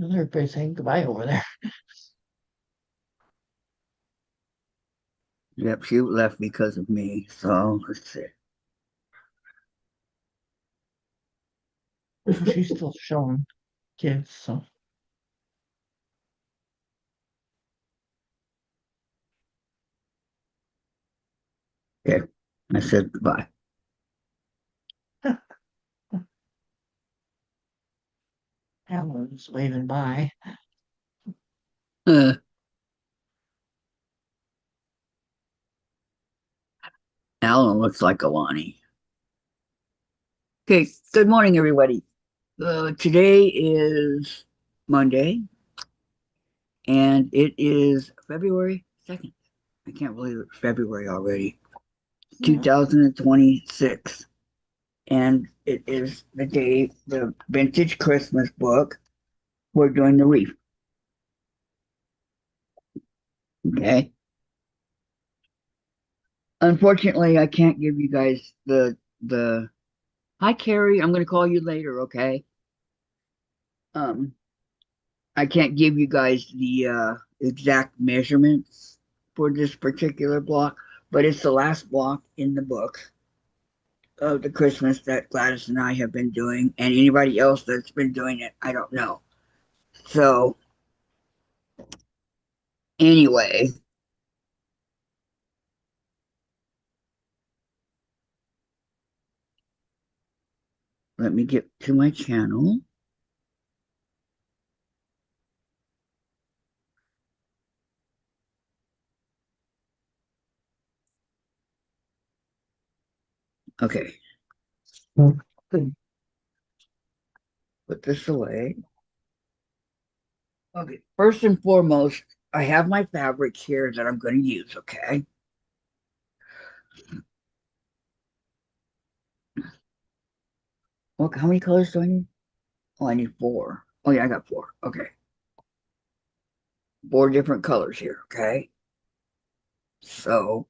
Everybody's saying goodbye over there. Yep, she left because of me. So let's see. She's still showing kids, so Okay, I said goodbye. Alan's waving by. Uh, Alan looks like Alani. Okay, good morning, everybody. Today is Monday, and it is February 2nd. I can't believe it's February already. Yeah. 2026. And it is the day, the vintage Christmas book. We're doing the reef. Okay. Unfortunately, I can't give you guys the hi Carrie, I'm gonna call you later, okay? Um, I can't give you guys the exact measurements for this particular block, but it's the last block in the book of the Christmas that Gladys and I have been doing, and anybody else that's been doing it, I don't know. So anyway, let me get to my channel. Okay, Good. put this away. Okay, first and foremost, I have my fabric here that I'm going to use, okay? Look, how many colors do I need? Oh, I need four. Oh, yeah, I got four. Okay, four different colors here, okay? So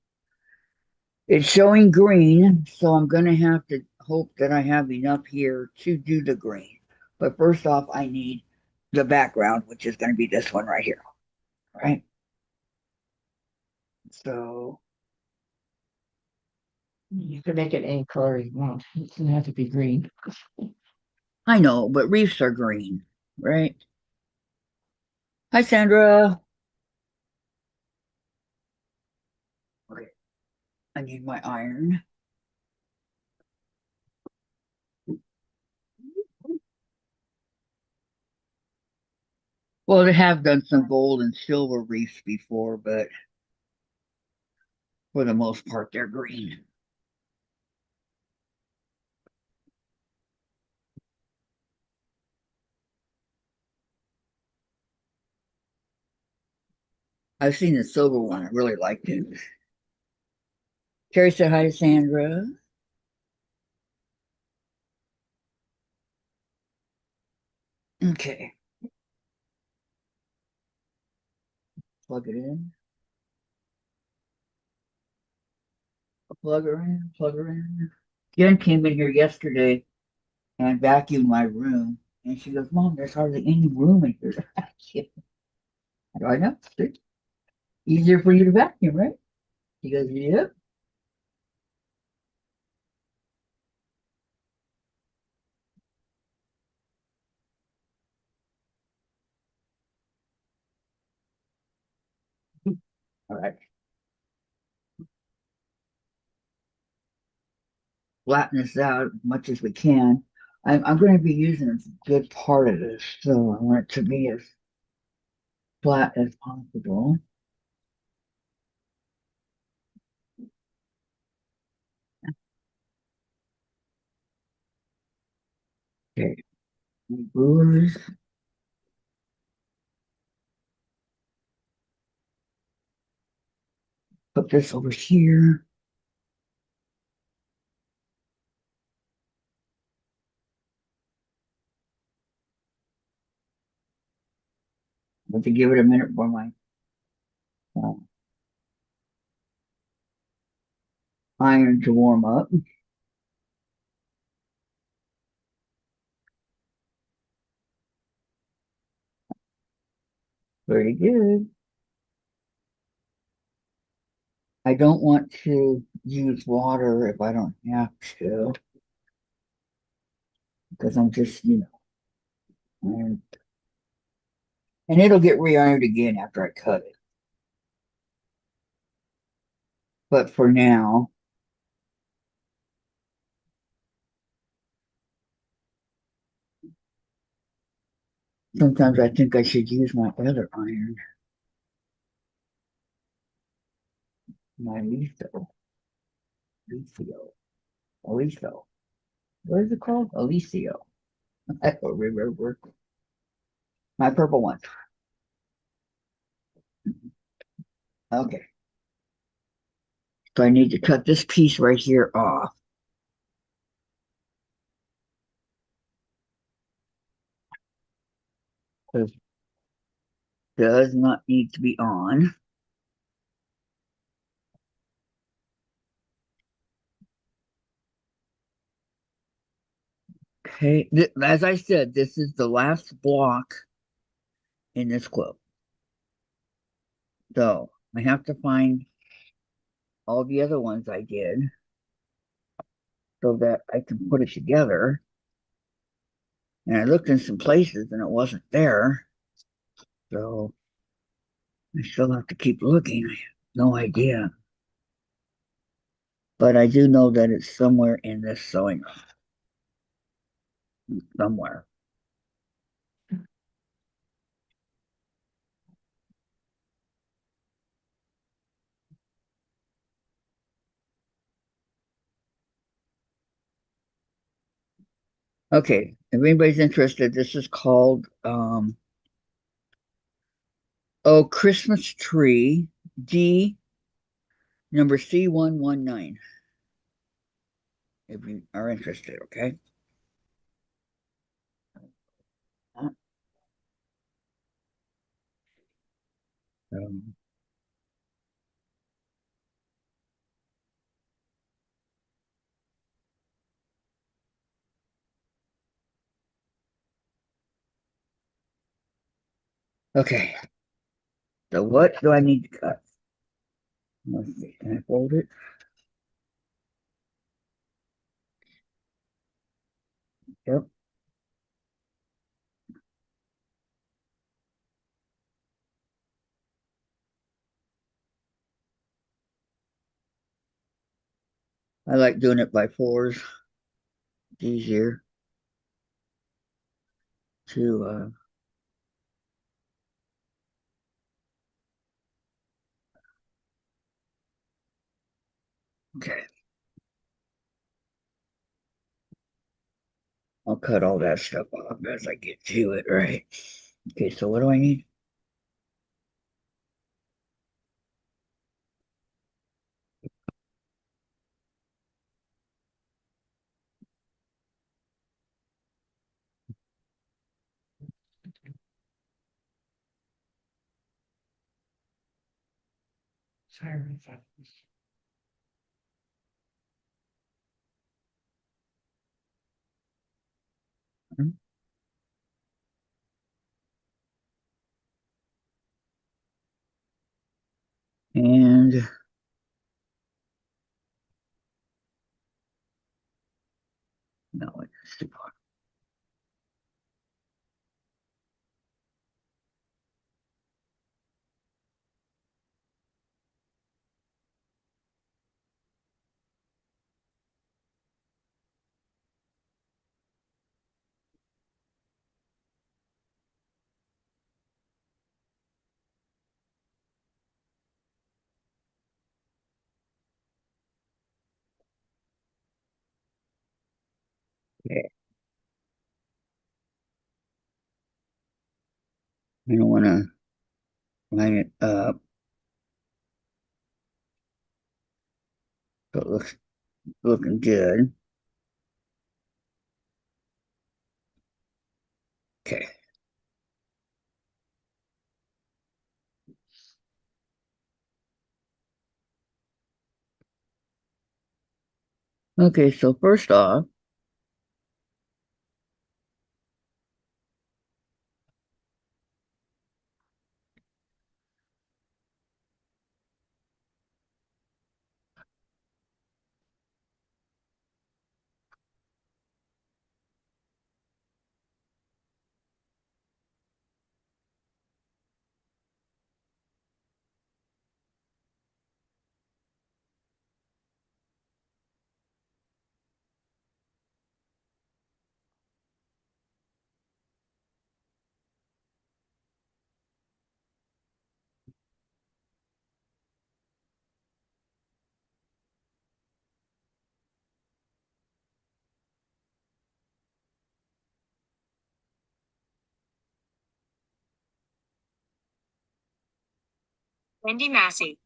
it's showing green, so I'm going to have to hope that I have enough here to do the green. But first off, I need the background, which is going to be this one right here, right? So You can make it any color you want. It doesn't have to be green. I know, but reefs are green, right? Hi, Sandra. Okay, I need my iron. Well, they have done some gold and silver reefs before, but for the most part, they're green. I've seen the silver one. I really liked it. Terry said hi to Sandra. Okay, plug it in. Plug her in. Plug her in. Jen came in here yesterday and vacuumed my room, and she goes, "Mom, there's hardly any room in here to vacuum." I go, "I know. It's easier for you to vacuum, right?" She goes, "Yep." All right. Flatten this out as much as we can. I'm going to be using a good part of this, so I want it to be as flat as possible. Okay, rulers. Put this over here. Have to give it a minute for my uh, iron to warm up. Pretty good. I don't want to use water if I don't have to, because I'm just, and, and it'll get re-ironed again after I cut it. But for now, sometimes I think I should use my other iron, my Litho, Litho. What is it called? Alicio. I don't remember. My purple one. Okay. So I need to cut this piece right here off. This does not need to be on. Okay. As I said, this is the last block in this quilt. So I have to find all the other ones I did so that I can put it together. And I looked in some places and it wasn't there. So I still have to keep looking. I have no idea. But I do know that it's somewhere in this sewing somewhere. Okay, if anybody's interested, this is called Oh Christmas Tree D number C119. If you are interested, okay? Um, okay, so what do I need to cut? Let's see, can I fold it? Yep. I like doing it by fours. It's easier to okay. I'll cut all that stuff off as I get to it, right? Okay, so what do I need? Sorry. And no, it's too far. Okay, I don't want to line it up so it looks looking good. Okay. Okay, so first off, Andy Massey.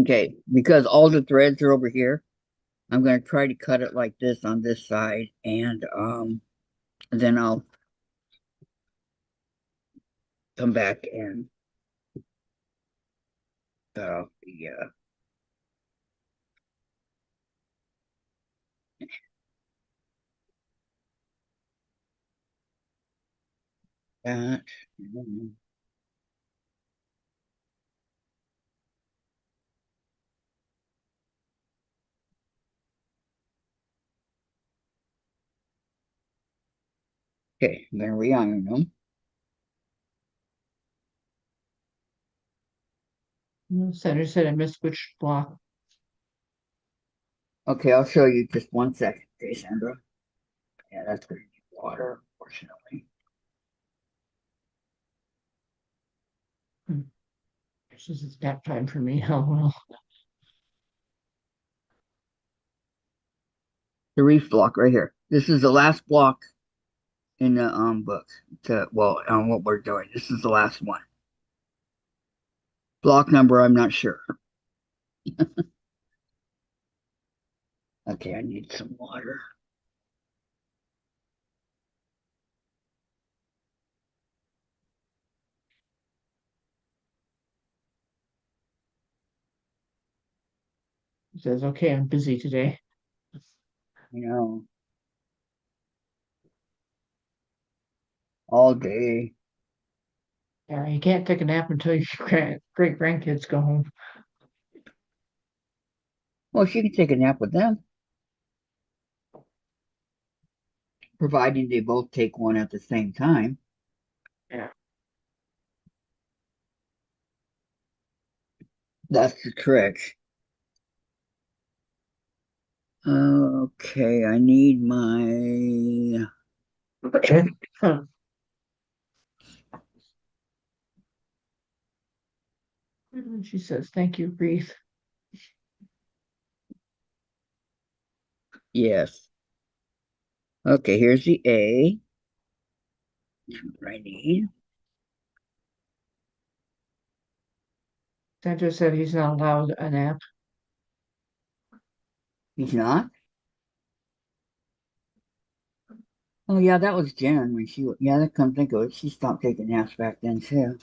Okay, because all the threads are over here, I'm going to try to cut it like this on this side, and then I'll come back and cut off the that. Okay, I'm going to re-iron them. Sandra said I missed which block. Okay, I'll show you just 1 second, okay, Sandra. Yeah, that's going to need water, unfortunately. Hmm. This is nap time for me. Oh well. The reef block right here. This is the last block in the book. Well, on what we're doing. This is the last one. Block number, I'm not sure. Okay, I need some water. He says, okay, I'm busy today. You know, all day. Yeah, you can't take a nap until your great grandkids go home. Well, she can take a nap with them, providing they both take one at the same time. Yeah. That's the trick. Okay, I need my. Okay. Huh. She says, thank you, Reese. Yes. Okay, here's the A. What I need. Sandra said he's not allowed a nap. He's not. Oh yeah, that was Jen when she. Yeah, that come think of it, she stopped taking naps back then too.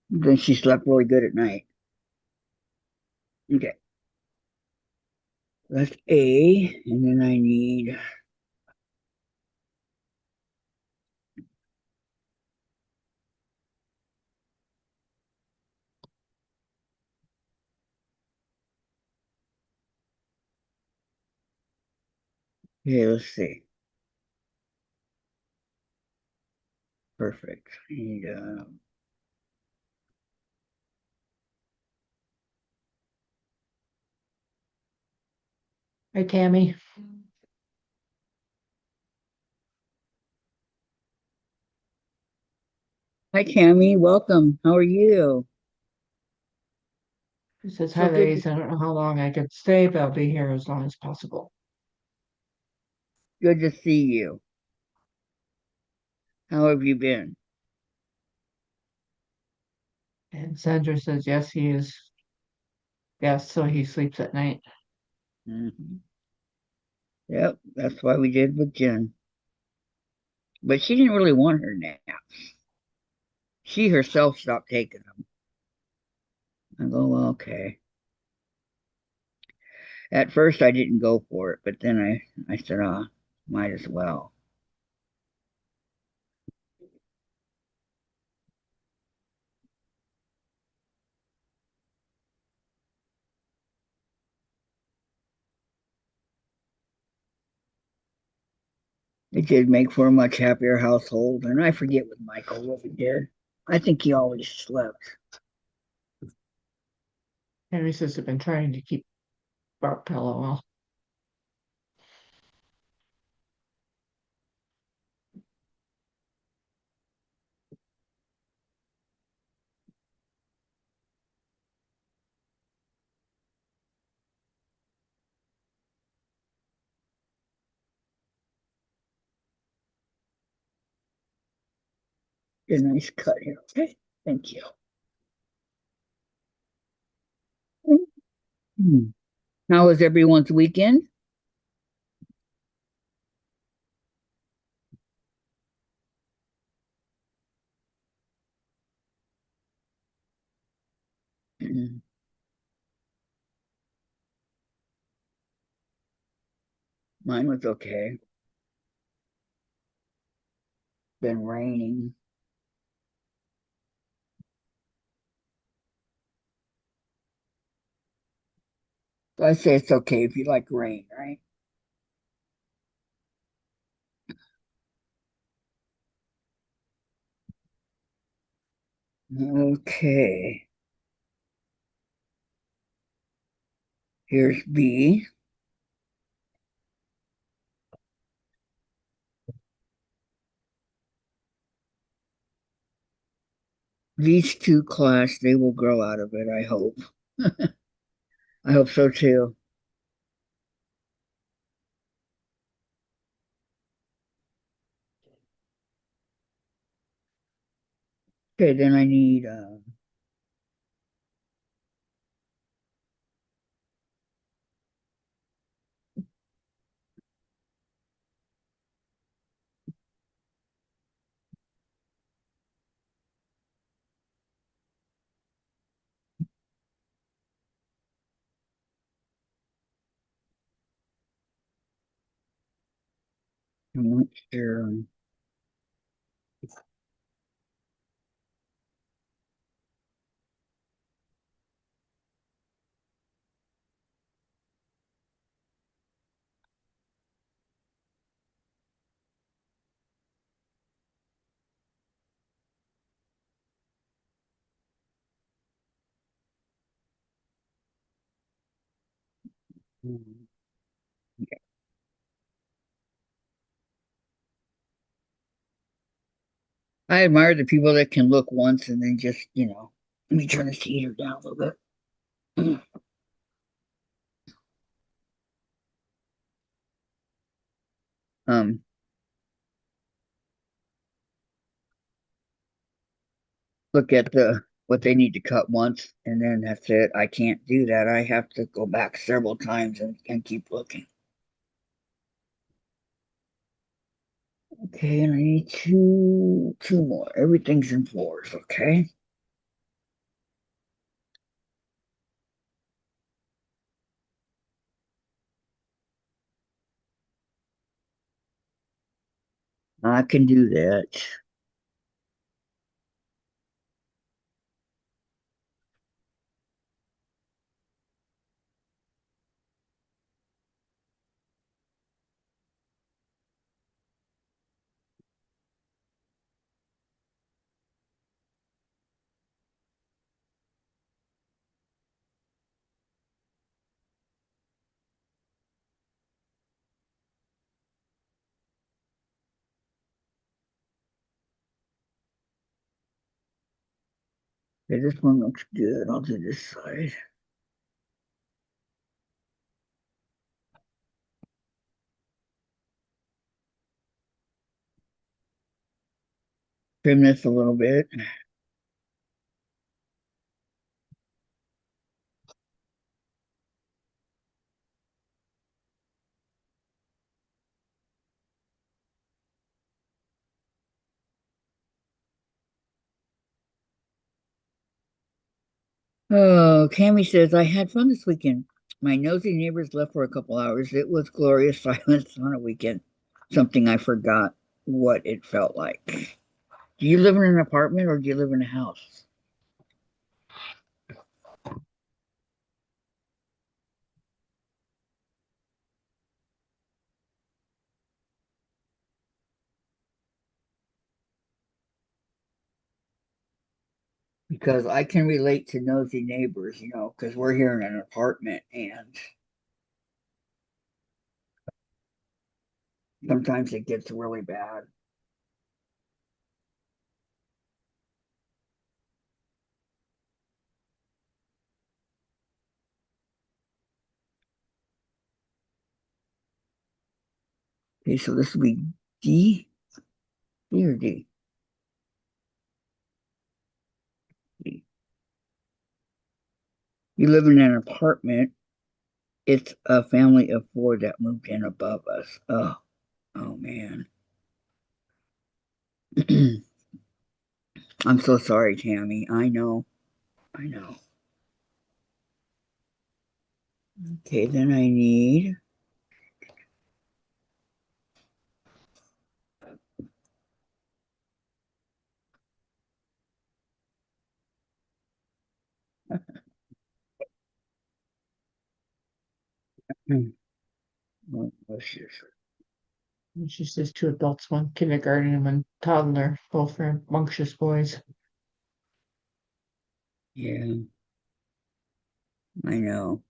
Then she slept really good at night. Okay, that's A, and then I need. Okay, let's see. Perfect. I need Hi, Tammy. Hi, Tammy. Welcome. How are you? She says, hi, So good. ladies. I don't know how long I could stay, but I'll be here as long as possible. Good to see you. How have you been? And Sandra says, yes, he is. Yes, so he sleeps at night. Hmm. Yep, that's why we did with Jen. But she didn't really want her nap. She herself stopped taking them. I go, well, okay. At first, I didn't go for it, but then I said, might as well. It did make for a much happier household, and I forget with Michael what we did. I think he always slept. Henry says, I've been trying to keep Bark pillow well. Get a nice cut here. Okay. Thank you. Hmm. How was everyone's weekend? Mine was okay. Been raining. So I say it's okay if you like rain, right? Okay. Here's B. These two class, they will grow out of it, I hope. I hope so too. Okay, then I need a mixture. I admire the people that can look once and then just, let me turn this heater down a little bit. Um, look at the what they need to cut once and then that's it. I can't do that. I have to go back several times and keep looking. Okay, and I need two more. Everything's in fours, okay? I can do that. Okay, this one looks good. I'll do this side. Trim this a little bit. Oh, Cammy says, I had fun this weekend. My nosy neighbors left for a couple hours. It was glorious silence on a weekend. Something I forgot what it felt like. Do you live in an apartment or do you live in a house? Because I can relate to nosy neighbors, because we're here in an apartment and sometimes it gets really bad. Okay, so this will be D, D or D. You live in an apartment. It's a family of four that moved in above us. Oh man. I'm so sorry, Tammy. I know. I know. Okay, then I need. And she says two adults, one kindergarten and one toddler, both rambunctious boys. Yeah, I know.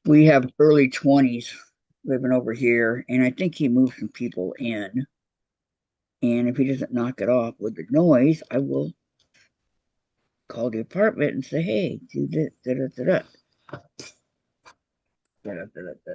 We have early 20s living over here, and I think he moved some people in. And if he doesn't knock it off with the noise, I will call the apartment and say, hey, do this, da da da da. Da, da, da, da.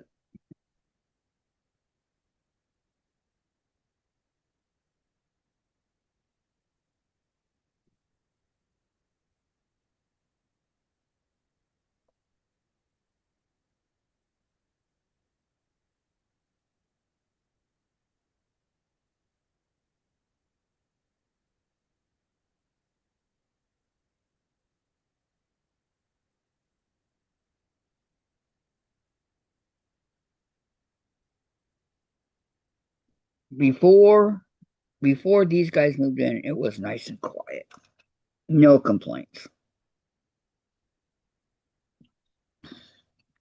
Before before these guys moved in, it was nice and quiet. No complaints.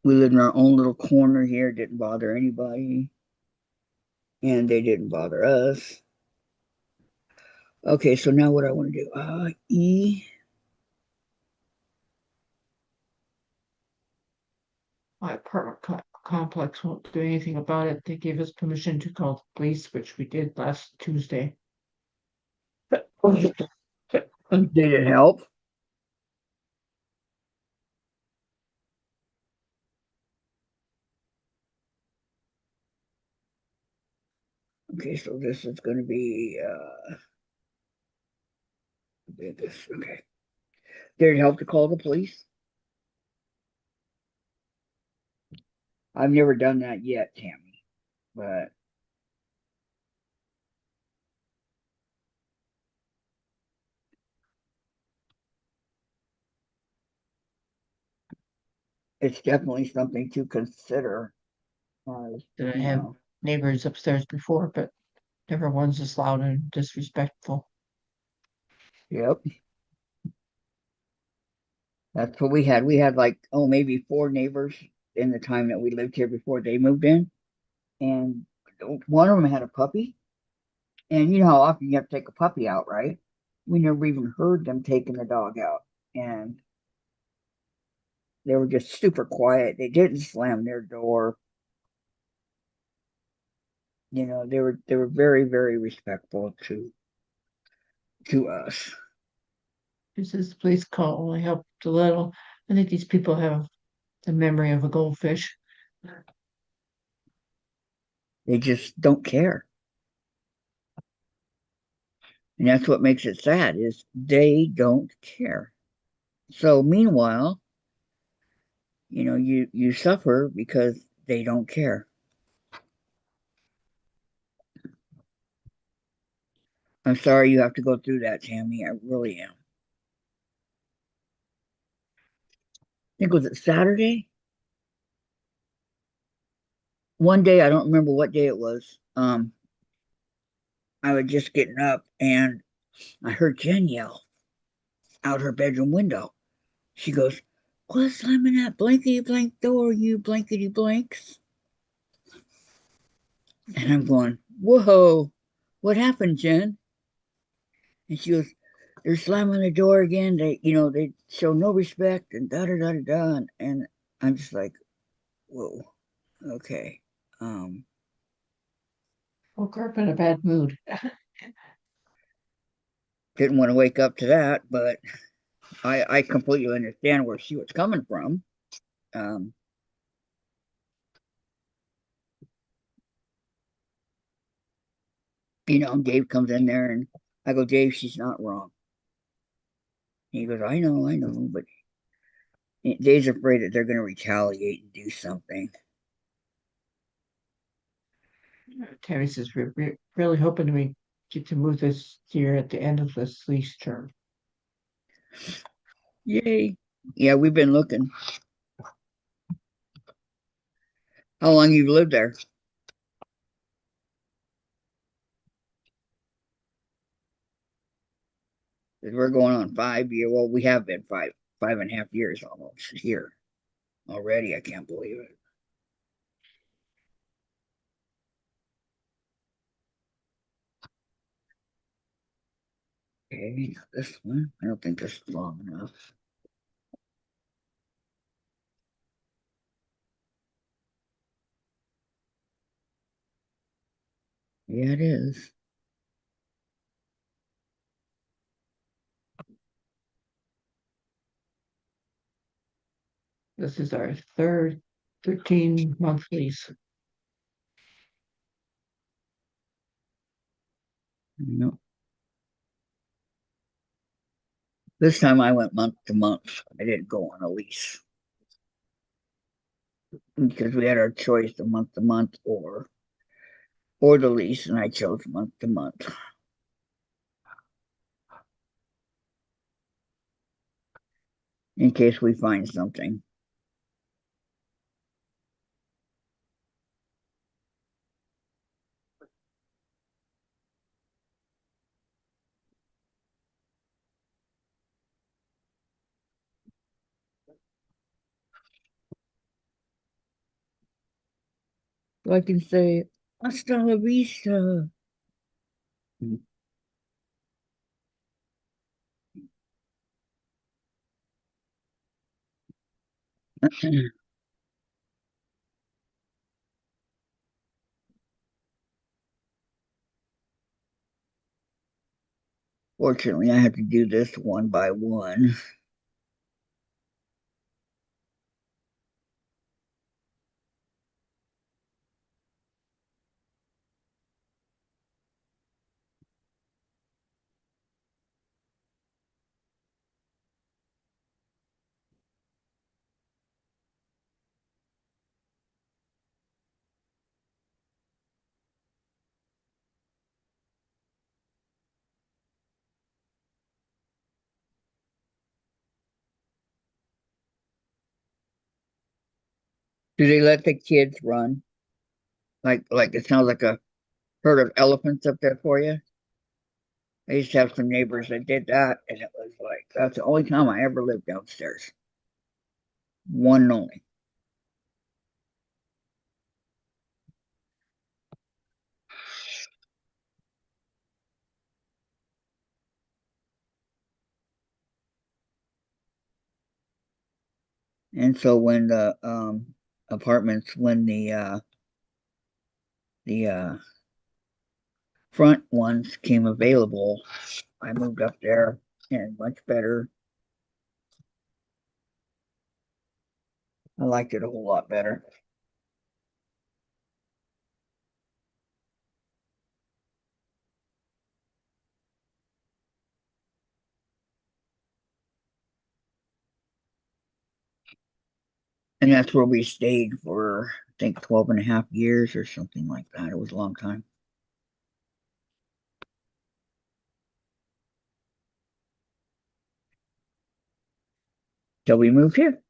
We lived in our own little corner here, didn't bother anybody, and they didn't bother us. Okay, so now what I want to do? E. My apartment complex won't do anything about it. They gave us permission to call the police, which we did last Tuesday. Did it help? Okay, so this is going to be this. Okay, did it help to call the police? I've never done that yet, Tammy, but it's definitely something to consider. Did I You have know, neighbors upstairs before, but never one's as loud and disrespectful. yep, that's what we had. We had like, oh, maybe four neighbors in the time that we lived here before they moved in, and one of them had a puppy. And you know how often you have to take a puppy out, right? We never even heard them taking the dog out. And they were just super quiet. They didn't slam their door. You know, they were very, very respectful to us. She says the police call only helped a little. I think these people have the memory of a goldfish. They just don't care. And that's what makes it sad is they don't care. So meanwhile, you know, you suffer because they don't care. I'm sorry you have to go through that, Tammy. I really am. I think was it Saturday? One day, I don't remember what day it was. I was just getting up and I heard Jen yell out her bedroom window. She goes, quit slamming that blankety blank door, you blankety blanks. And I'm going, whoa, what happened, Jen? And she goes, they're slamming the door again. They show no respect and da da da da da. And I'm just like, whoa, okay. Um, Woke her up in a bad mood. didn't want to wake up to that, but I completely understand where she was coming from. Um, Dave comes in there and I go, Dave, she's not wrong. He goes, I know, but Dave's afraid that they're going to retaliate and do something. Tammy says we're really hoping we get to move this year at the end of this lease term. Yay. Yeah, we've been looking. How long you've lived there? 'Cause we're going on 5 year. Well, we have been 5.5 years almost here already. I can't believe it. Okay, this one. I don't think this is long enough. Yeah, it is. This is our third 13-month lease. No. This time I went month to month. I didn't go on a lease because we had our choice of month to month or the lease, and I chose month to month in case we find something. So I can say, hasta la vista. Fortunately, I have to do this one by one. Do they let the kids run? Like it sounds like a herd of elephants up there for you. I used to have some neighbors that did that, and it was like that's the only time I ever lived downstairs. One and only. And so when the apartments, when the front ones came available, I moved up there and much better. I liked it a whole lot better. And that's where we stayed for, I think, 12 and a half years or something like that. It was a long time. Till we moved here.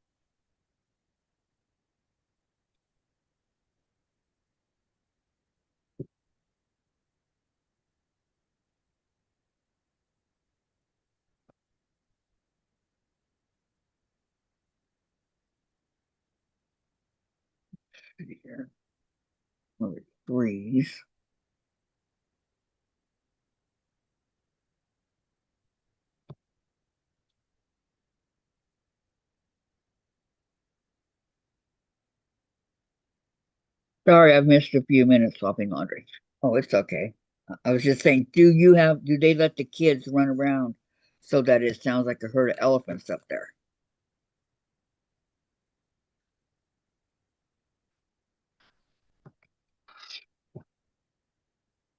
Here. Threes. Sorry, I've missed a few minutes swapping laundry. Oh, it's okay. I was just saying, do they let the kids run around so that it sounds like a herd of elephants up there?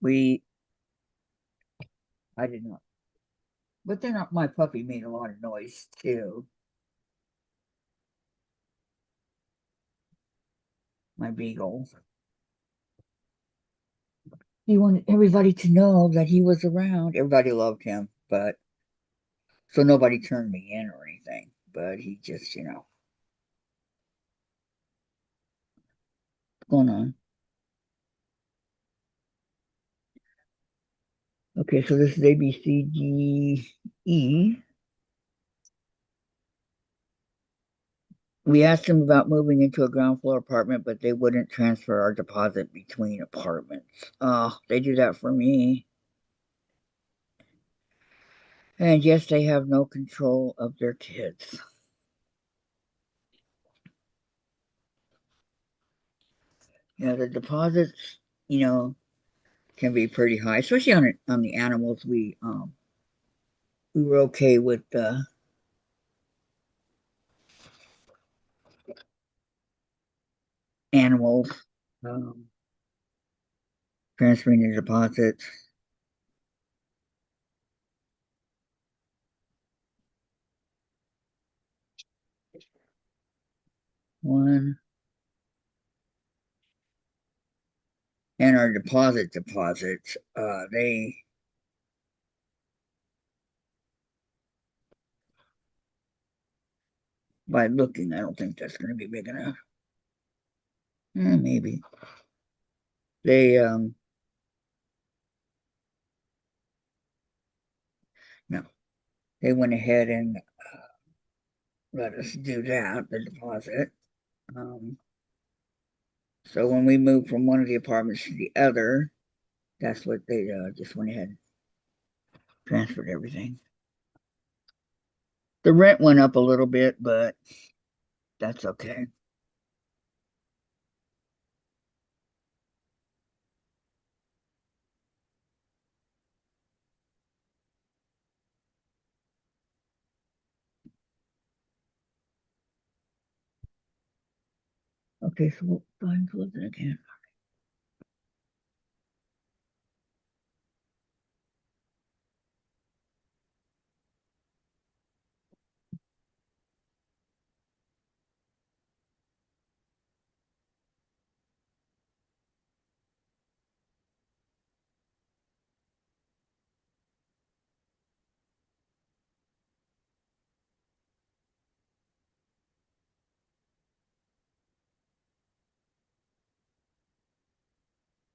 We I did not. But then my puppy made a lot of noise too. My beagle. He wanted everybody to know that he was around. Everybody loved him, but so nobody turned me in or anything. But he just, what's going on? Okay, so this is A, B, C, D, E. We asked them about moving into a ground floor apartment, but they wouldn't transfer our deposit between apartments. Oh, they do that for me. And yes, they have no control of their kids. Yeah, the deposits, you know, can be pretty high, especially on the animals. We were okay with the animals um, transferring the deposits. One and our deposits. They by looking, I don't think that's going to be big enough. Maybe they no, they went ahead and let us do that, the deposit. Um, so when we moved from one of the apartments to the other, that's what they just went ahead and transferred everything. The rent went up a little bit, but that's okay. Okay, so we'll go ahead and close it again.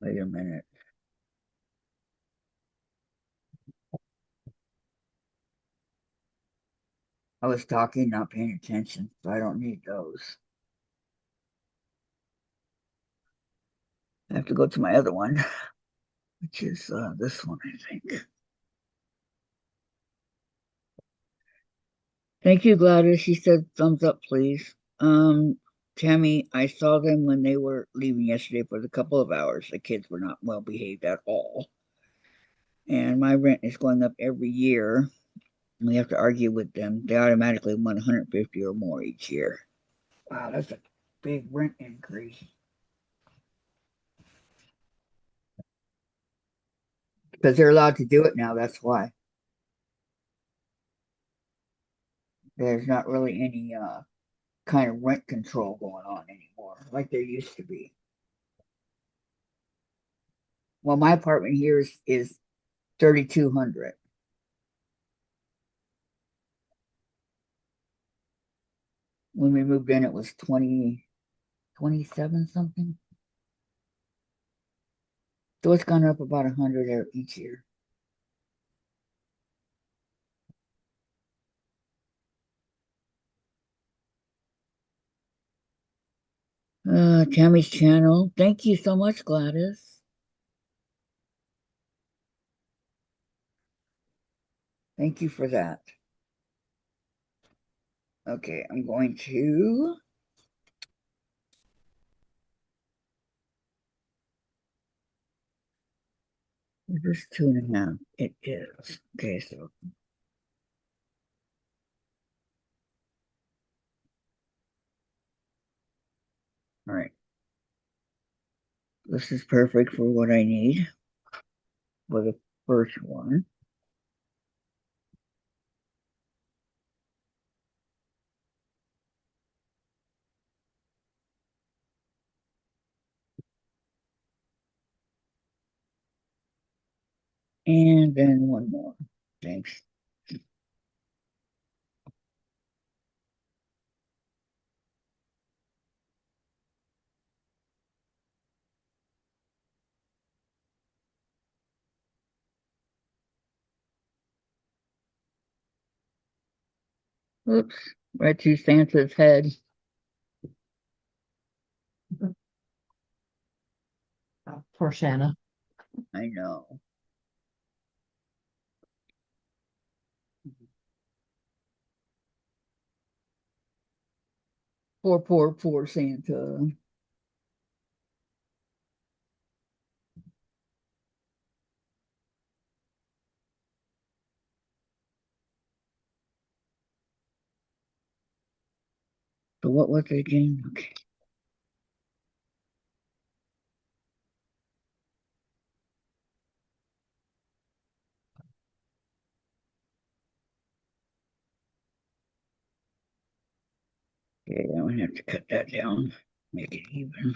Wait a minute. I was talking, not paying attention, so I don't need those. I have to go to my other one, which is this one, I think. Thank you, Gladys. She said thumbs up, please. Tammy, I saw them when they were leaving yesterday for a couple of hours. The kids were not well behaved at all. And my rent is going up every year. We have to argue with them. They automatically want 150 or more each year. Wow, that's a big rent increase. Because they're allowed to do it now, that's why. There's not really any kind of rent control going on anymore, like there used to be. Well, my apartment here is 3,200. When we moved in, it was 27 something. So it's gone up about 100 each year. Tammy's channel. Thank you so much, Gladys. Thank you for that. Okay, I'm going to. Is this 2.5? It is. Okay, so. All right. This is perfect for what I need for the first one. And then one more. Thanks. Oops, right to Santa's head. Poor Santa. I know. Poor Santa. So what was it again? Okay. Okay, I'm gonna have to cut that down, make it even.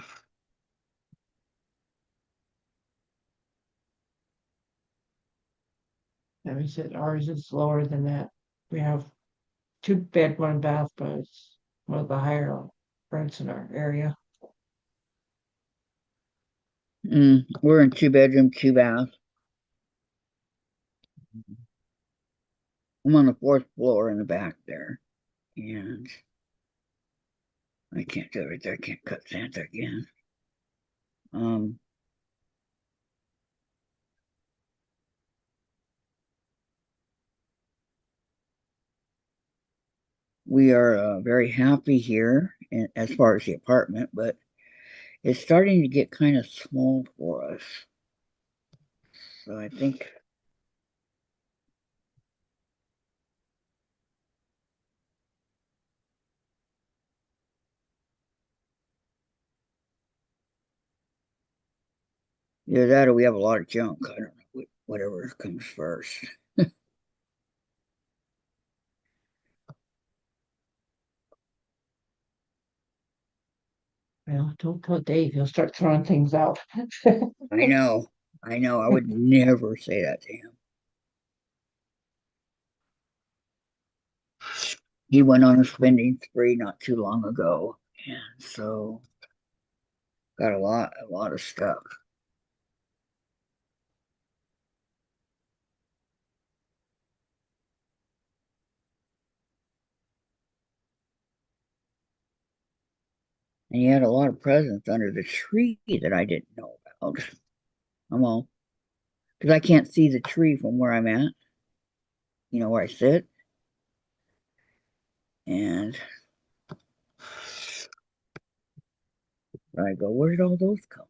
And we said ours is lower than that. We have 2 bed, 1 bath, but it's one of the higher rents in our area. We're in 2 bedroom, 2 bath. I'm on the 4th floor in the back there. And I can't do it right there. I can't cut Santa again. Um, we are very happy here as far as the apartment, but it's starting to get kind of small for us. So I think either that or we have a lot of junk. I don't know, whatever comes first. Well, don't tell Dave, he'll start throwing things out. I know. I know. I would never say that to him. He went on a spending spree not too long ago, and so got a lot of stuff. And he had a lot of presents under the tree that I didn't know about. I'm all because I can't see the tree from where I'm at, where I sit. And I go, where did all those come?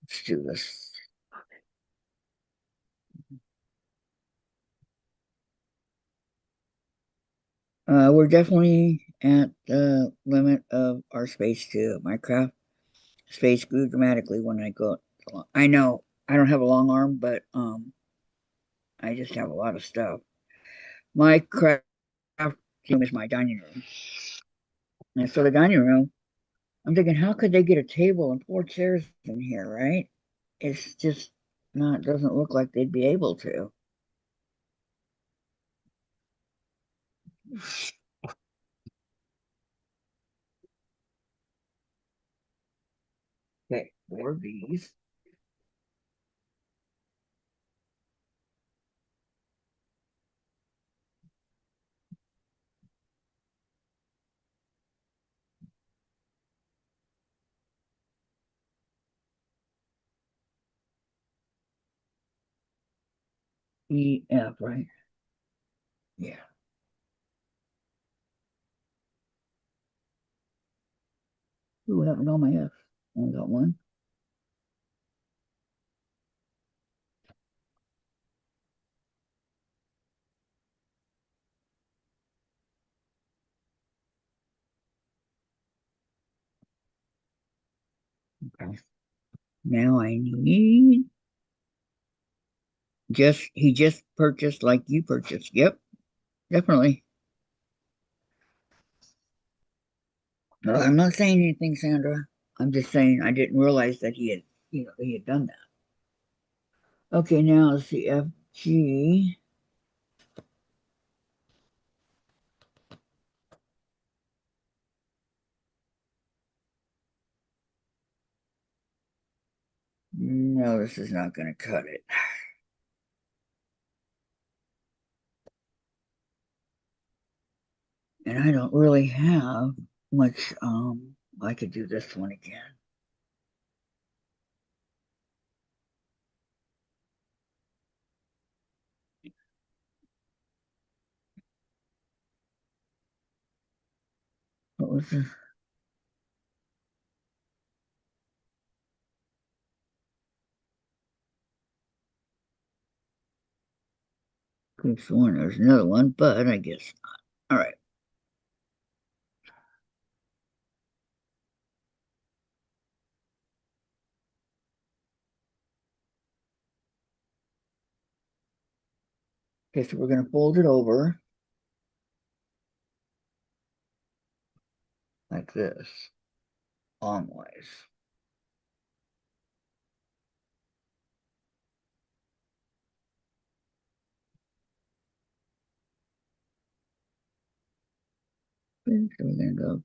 Let's do this. We're definitely at the limit of our space too. My craft space grew dramatically when I go. I know I don't have a long arm, but I just have a lot of stuff. My craft room is my dining room, and so the dining room. I'm thinking, how could they get a table and 4 chairs in here, right? It's just not. Doesn't look like they'd be able to. Okay, 4 of these. EF, right? Yeah. Ooh, what happened to all my F's? Only got one. Okay. Now I need he just purchased like you purchased. Yep, definitely. No, I'm not saying anything, Sandra. I'm just saying I didn't realize that he had done that. Okay, now let's see, FG. No, this is not going to cut it. And I don't really have much. I could do this one again. What was this? Could have sworn there's another one, but I guess not. All right. Okay, so we're going to fold it over like this, longways. So we're going to go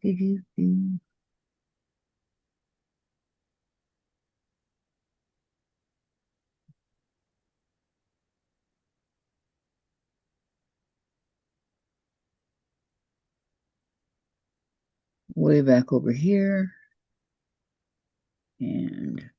way back over here. And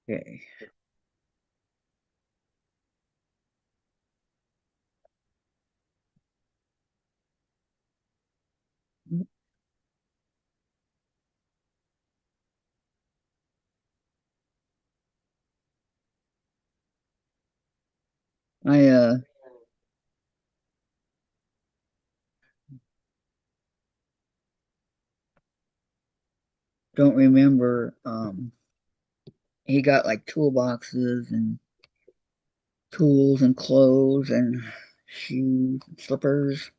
okay. I don't remember. He got like toolboxes and tools and clothes and shoes and slippers,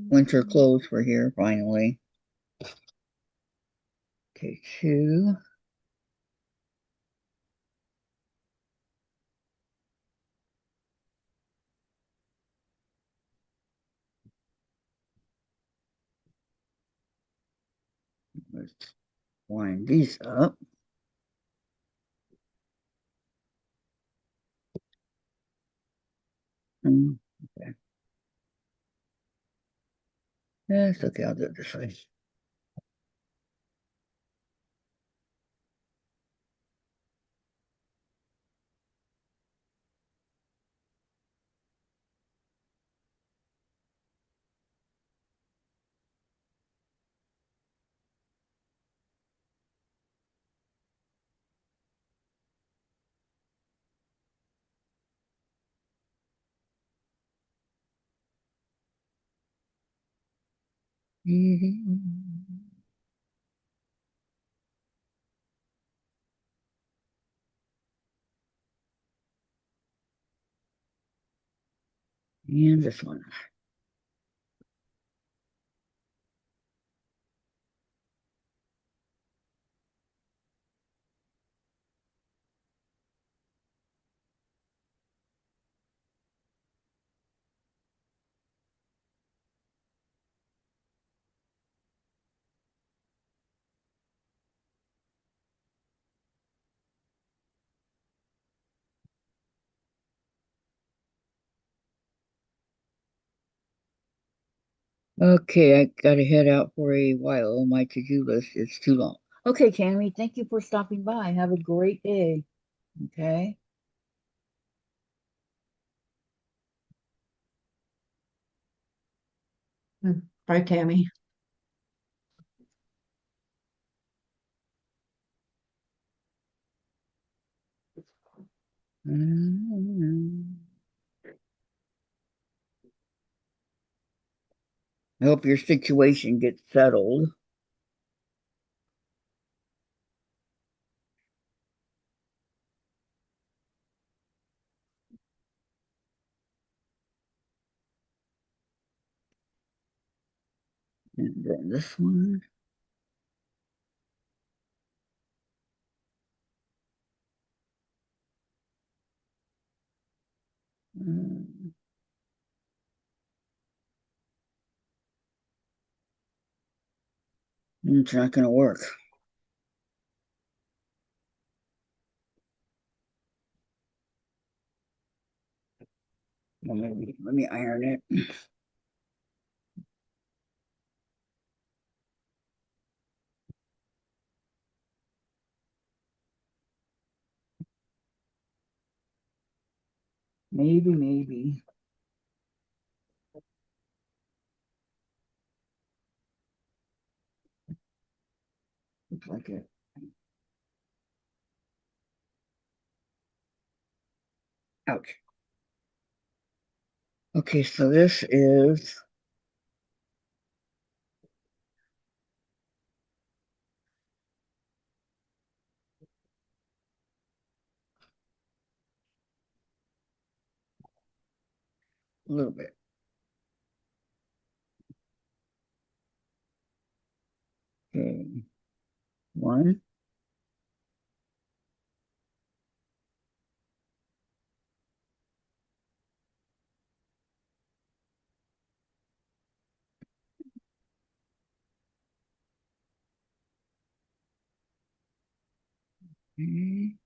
winter clothes were here finally. Okay, two. Let's wind these up. Okay. Yes, okay, I'll do it this way. And this one. Okay, I gotta head out for a while. My to-do list is too long. Okay, Tammy, thank you for stopping by. Have a great day. Okay. Bye, Tammy. Mm. I hope your situation gets settled. And then this one. Mm, it's not going to work. Well, maybe let me iron it. Maybe. Looks like it. Ouch. Okay, so this is a little bit. Okay. One. Okay.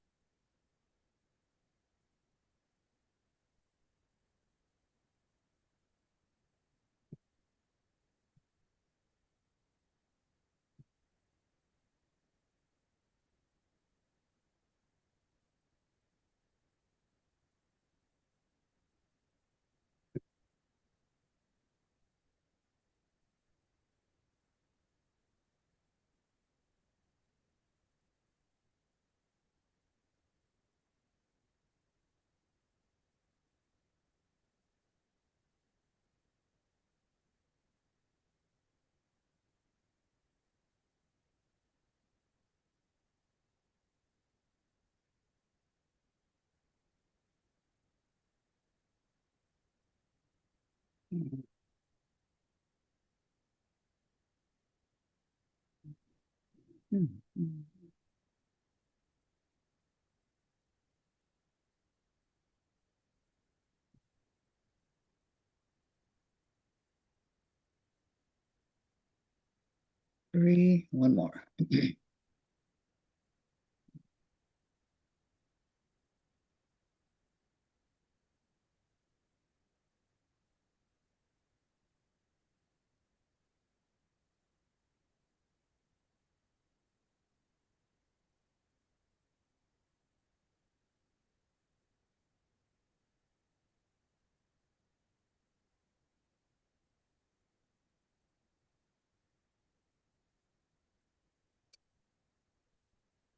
3. One more.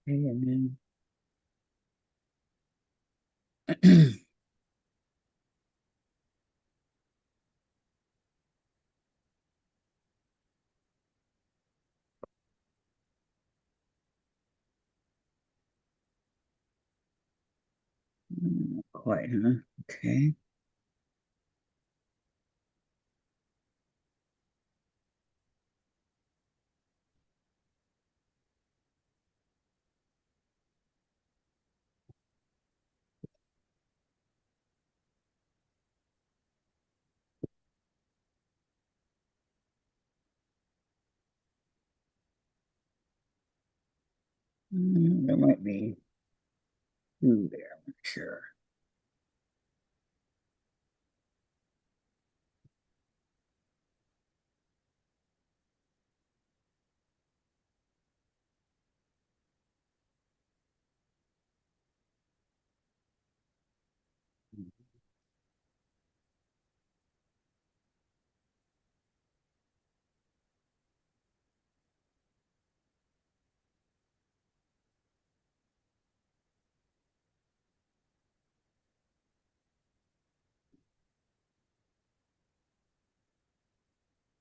Okay, and then not quite, huh? Okay. There might be two there. I'm not sure.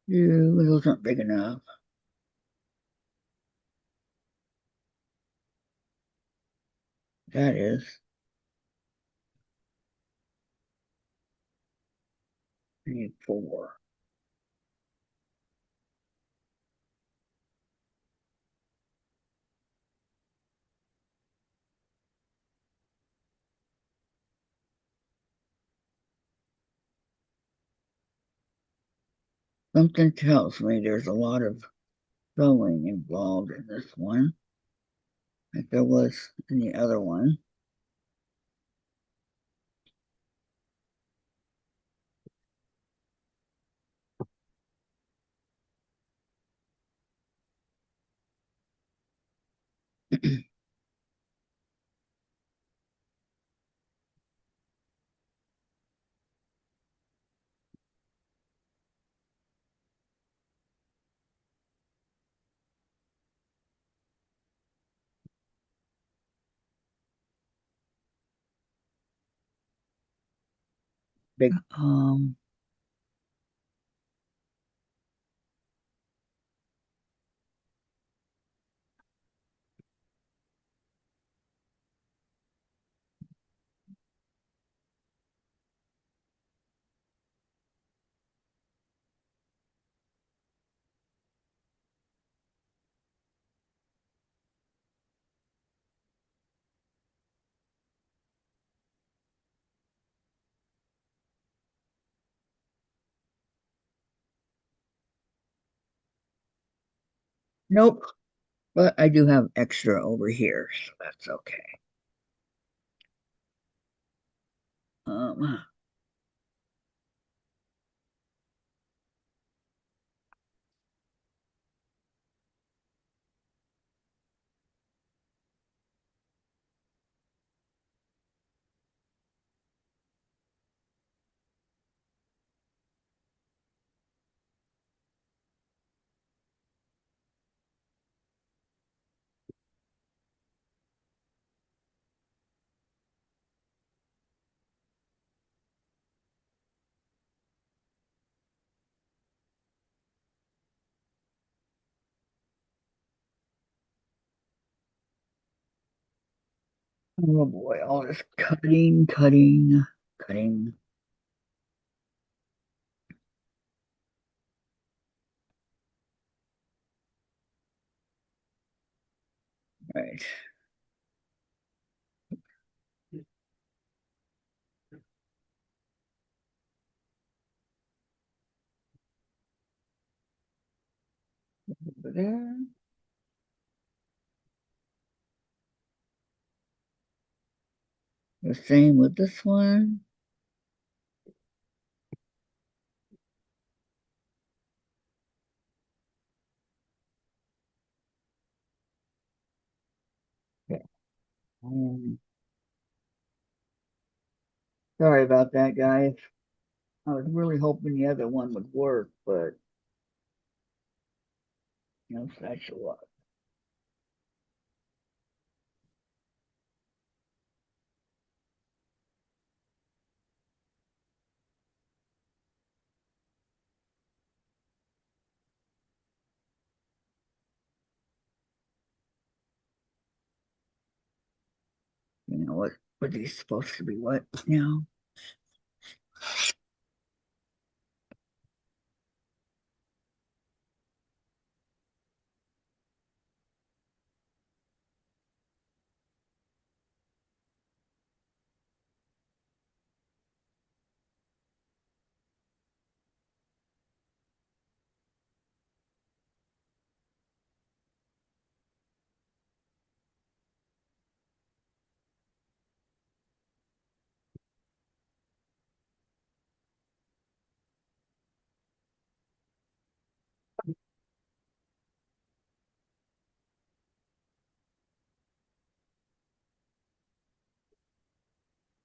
Yeah, those aren't big enough. That is. I need four. Something tells me there's a lot of sewing involved in this one, like there was in the other one. Big. Nope. But I do have extra over here, so that's okay. Um, oh boy, all this cutting, cutting, cutting. Right. Over there. The same with this one. Okay. Sorry about that, guys. I was really hoping the other one would work, but no such luck. You know what? Were these supposed to be what now?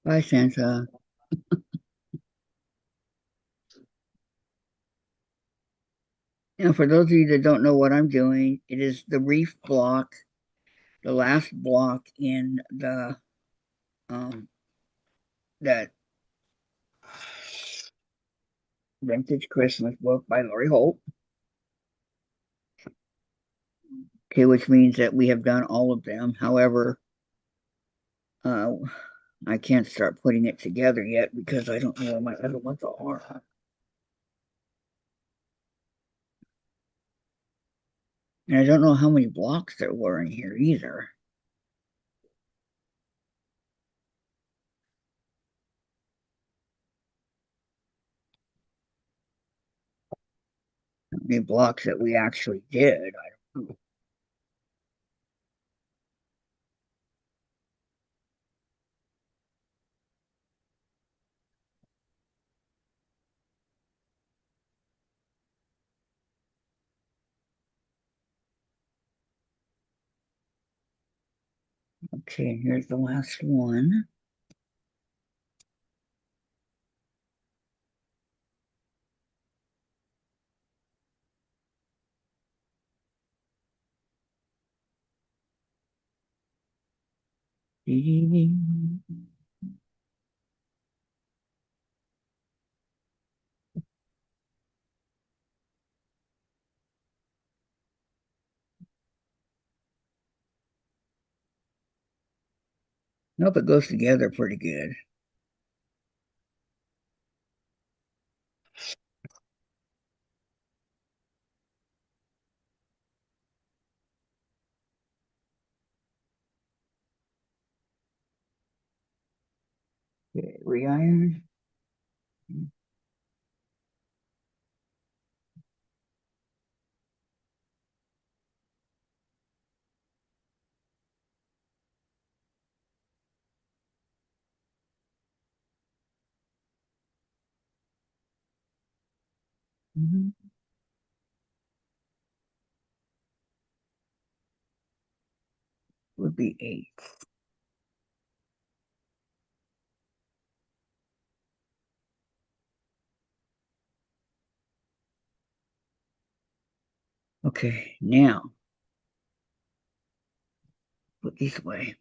Bye, Santa. For those of you that don't know what I'm doing, it is the reef block, the last block in the um that Vintage Christmas book by Lori Holt. Okay, which means that we have done all of them. However, uh, I can't start putting it together yet because I don't know where my other ones are. And I don't know how many blocks there were in here either. How many blocks that we actually did. I don't know. Okay, here's the last one. Nope, it goes together pretty good. Okay, re-iron. Would be 8. Okay, now put these away.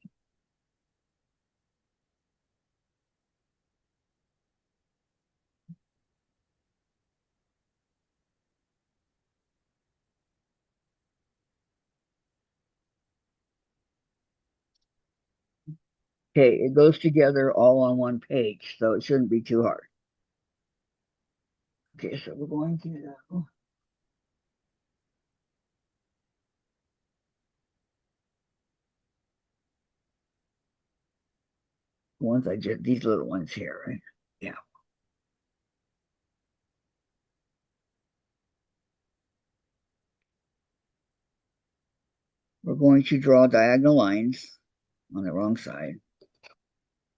Okay, it goes together all on one page, so it shouldn't be too hard. Okay, so we're going to ones I just these little ones here, right? Yeah. We're going to draw diagonal lines on the wrong side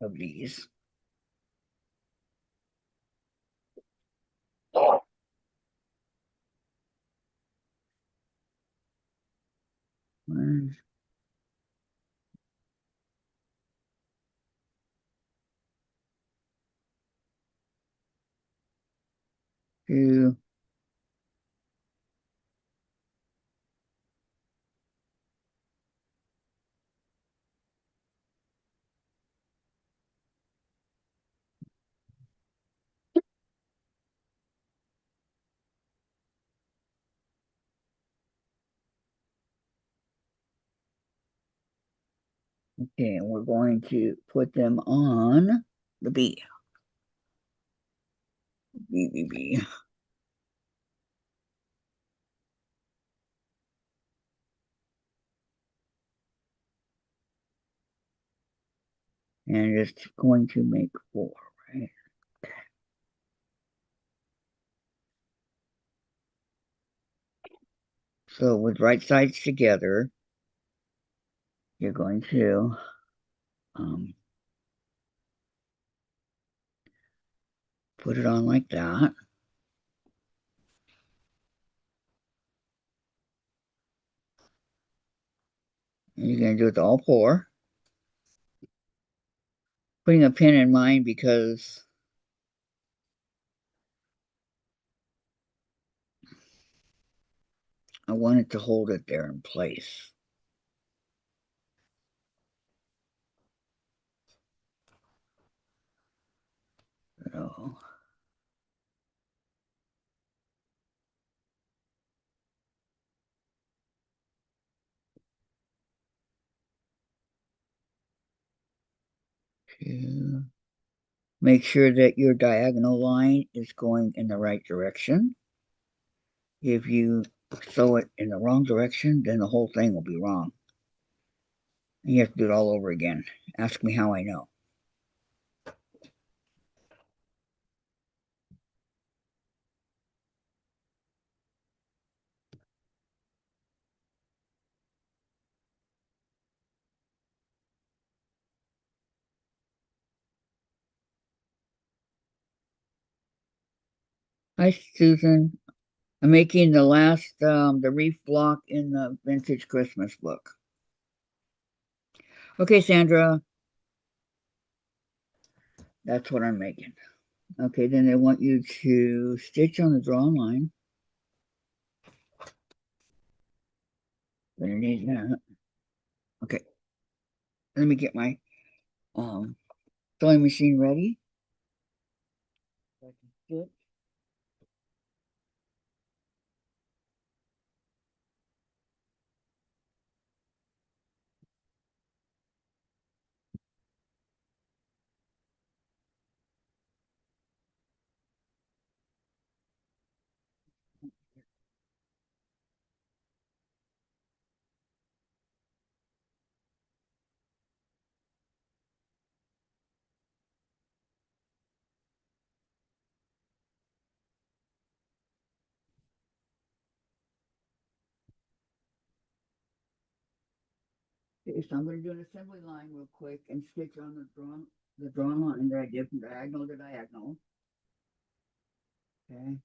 of these. One, two, okay, and we're going to put them on the B. B, B, B. And it's going to make 4, right? So with right sides together, you're going to um, put it on like that. And you're going to do it to all 4. Putting a pin in mine because I wanted to hold it there in place. So to make sure that your diagonal line is going in the right direction. If you sew it in the wrong direction, then the whole thing will be wrong. And you have to do it all over again. Ask me how I know. Hi, Susan. I'm making the last, the reef block in the vintage Christmas book. Okay, Sandra, that's what I'm making. Okay, then they want you to stitch on the drawn line. Gonna need that. Okay, let me get my um, sewing machine ready. So I can stitch. Okay, so I'm going to do an assembly line real quick and stitch on the drawn line that I did from diagonal to diagonal. Okay.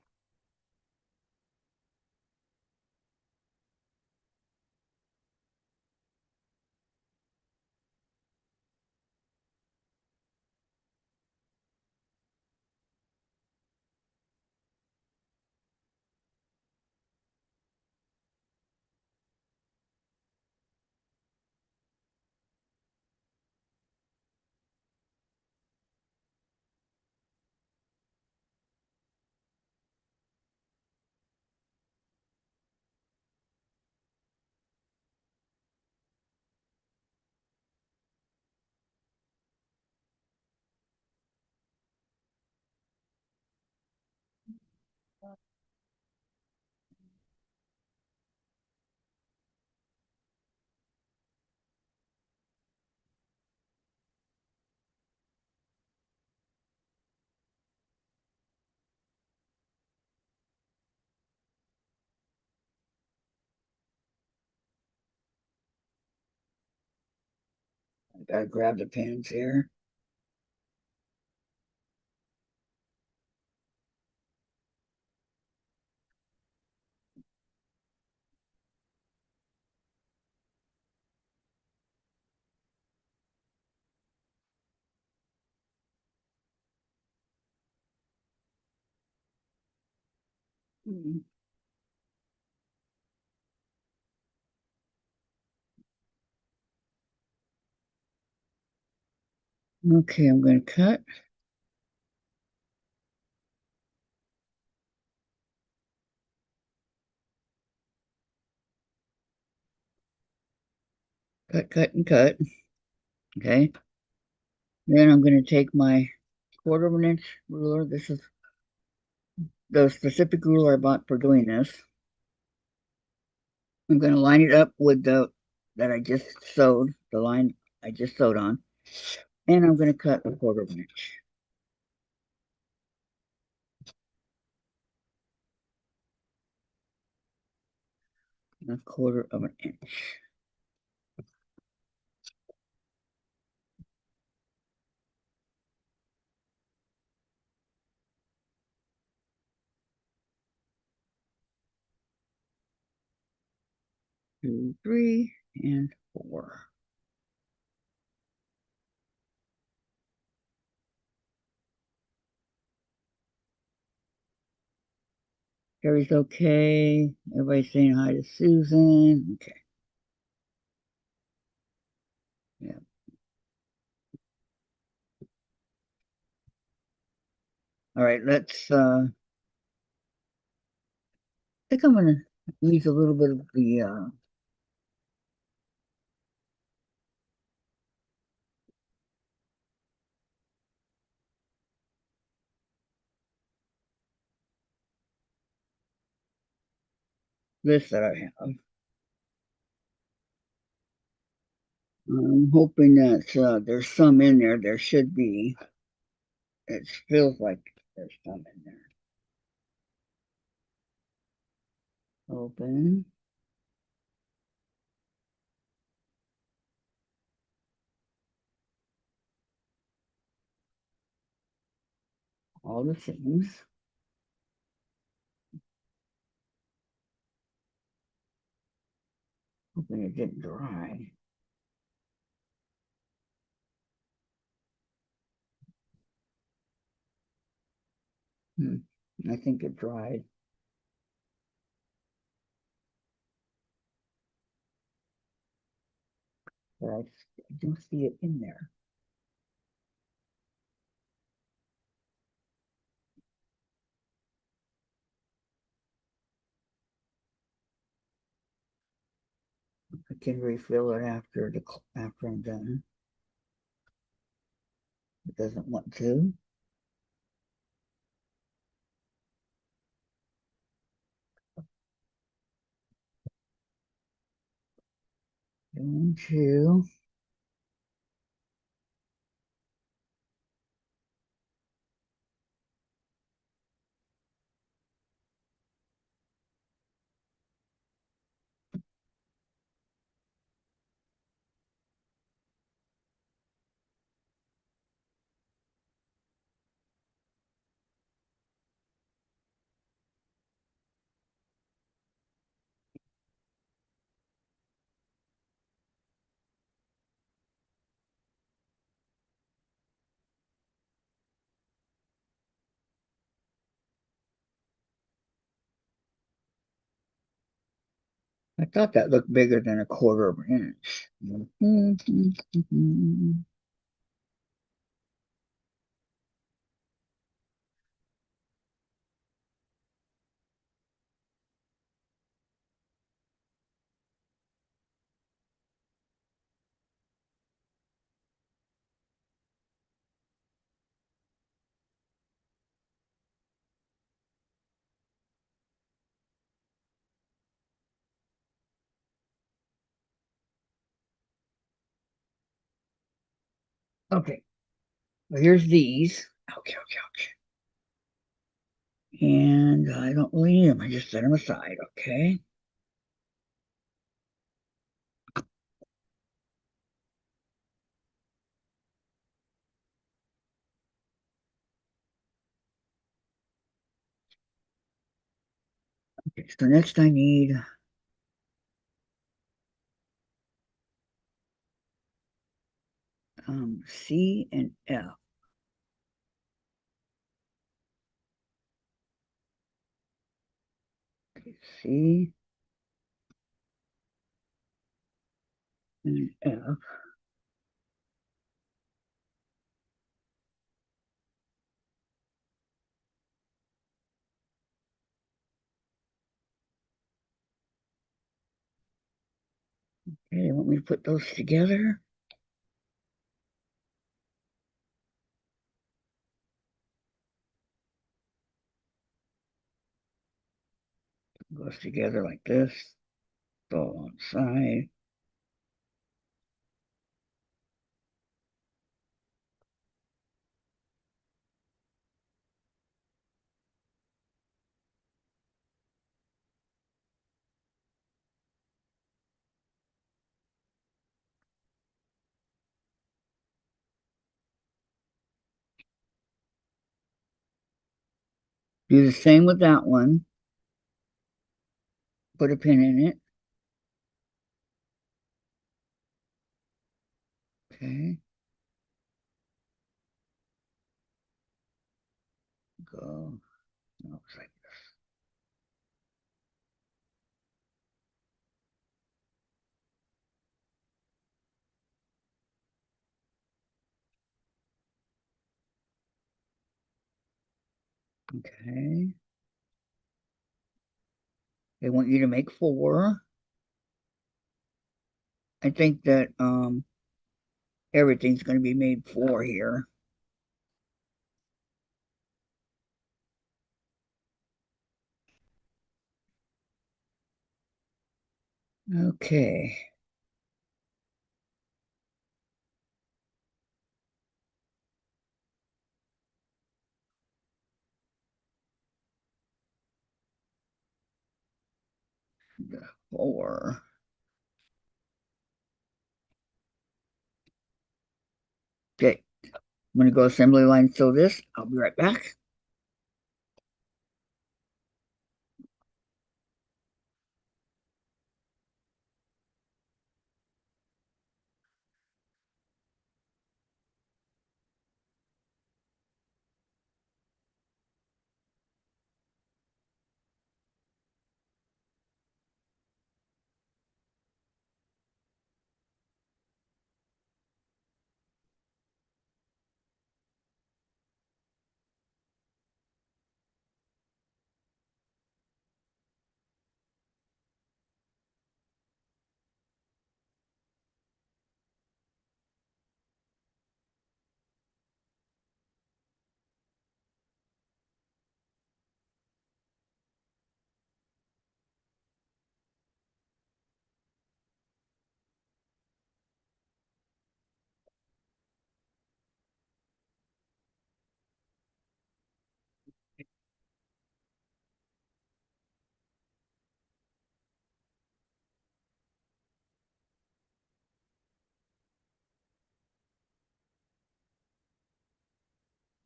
I gotta grab the pins here. Mhm. Okay, I'm going to cut, and cut. Okay. Then I'm going to take my quarter of an inch ruler. This is the specific ruler I bought for doing this. I'm going to line it up with the that I just sewed, the line I just sewed on, and I'm going to cut a quarter of an inch. A quarter of an inch. 2, 3, and 4. Carrie's okay. Everybody's saying hi to Susan. Okay. Yeah. All right, let's I think I'm gonna use a little bit of the list that I have. I'm hoping that there's some in there. There should be. It feels like there's some in there. Open. All the things. Hoping it didn't dry. Hmm. I think it dried. But I don't see it in there. I can refill it after I'm done. It doesn't want to. Going to. I thought that looked bigger than a quarter of an inch. Okay, well, here's these. Okay, okay, okay. And I don't really need them. I just set them aside, okay? Okay, so next I need C and F. Okay, C and F. Okay, you want me to put those together? Goes together like this. Go on side. Do the same with that one. Put a pin in it. Okay. Go. Looks like this. Okay. They want you to make 4. I think that everything's going to be made 4 here. Okay. Four. Okay. I'm gonna go assembly line sew this. I'll be right back.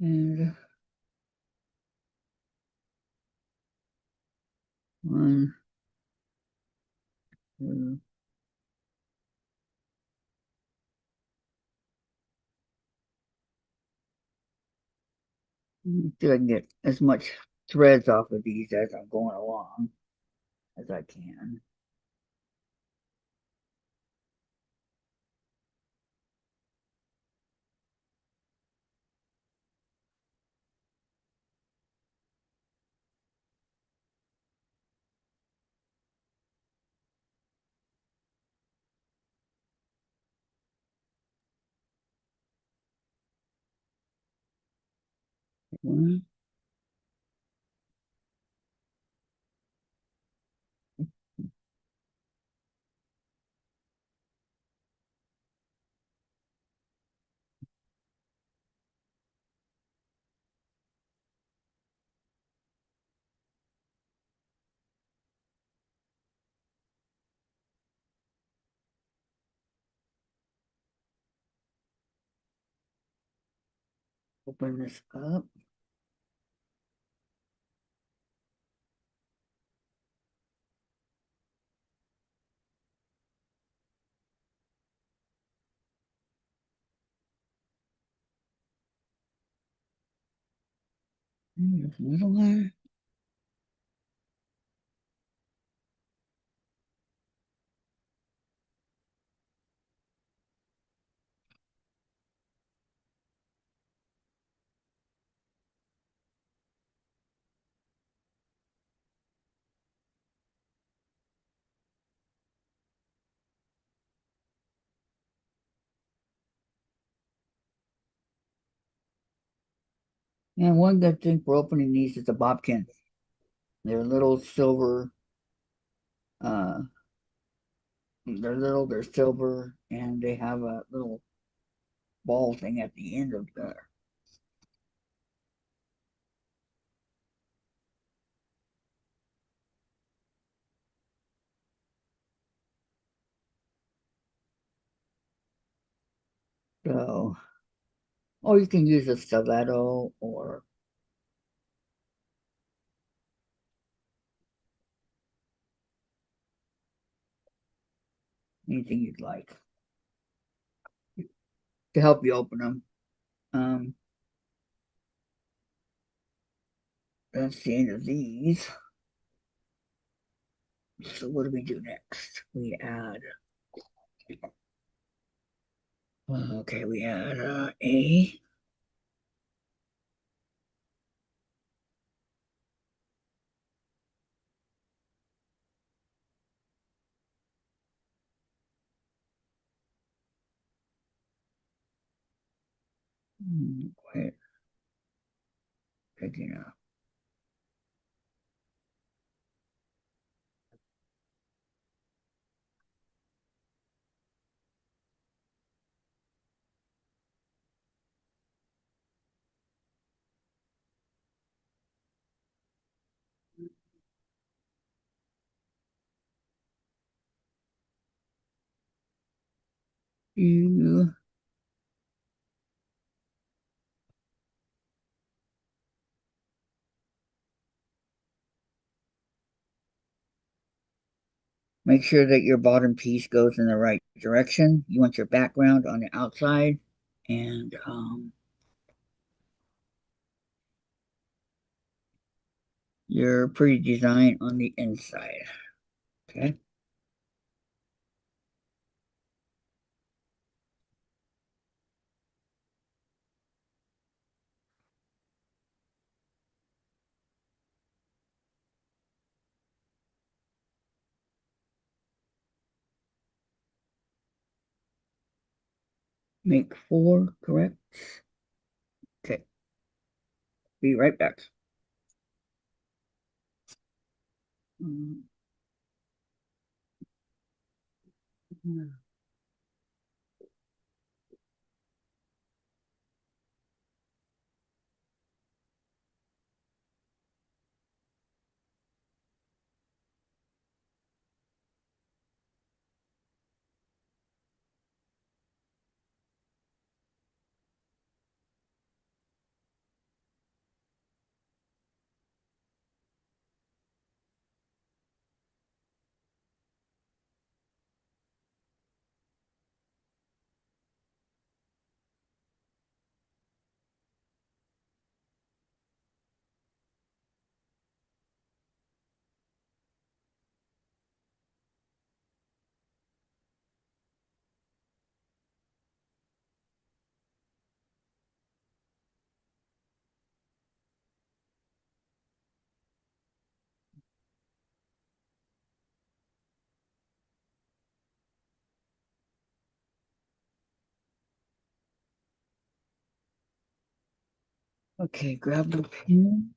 And one, two, see if I can get as much threads off of these as I'm going along as I can. One, open this up. There's another one. And one good thing for opening these is the bobkin. They're little silver. Uh, they're silver, and they have a little ball thing at the end of there. So, or you can use a stiletto or anything you'd like to help you open them. Um, that's the end of these. So what do we do next? We add. Okay, we add a. Quite picking up. You make sure that your bottom piece goes in the right direction. You want your background on the outside and your pretty design on the inside. Okay. Make four, correct? Okay. Be right back. Mm, Okay, grab the pen.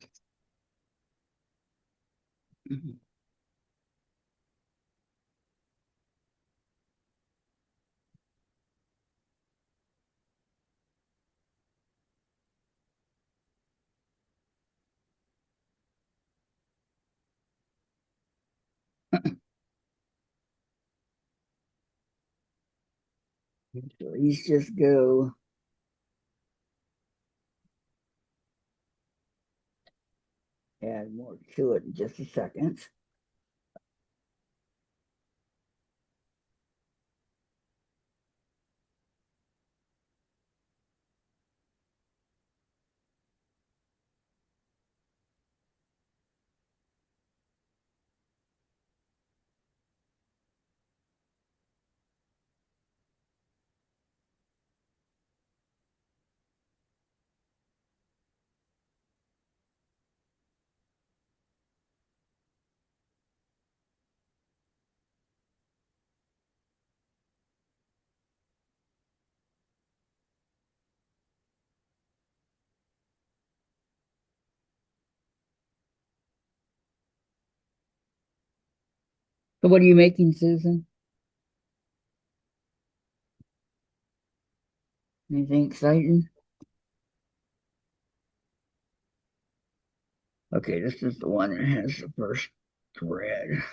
Mhm. So these just go. Add more to it in just a second. So what are you making, Susan? Anything exciting? Okay, this is the one that has the first thread.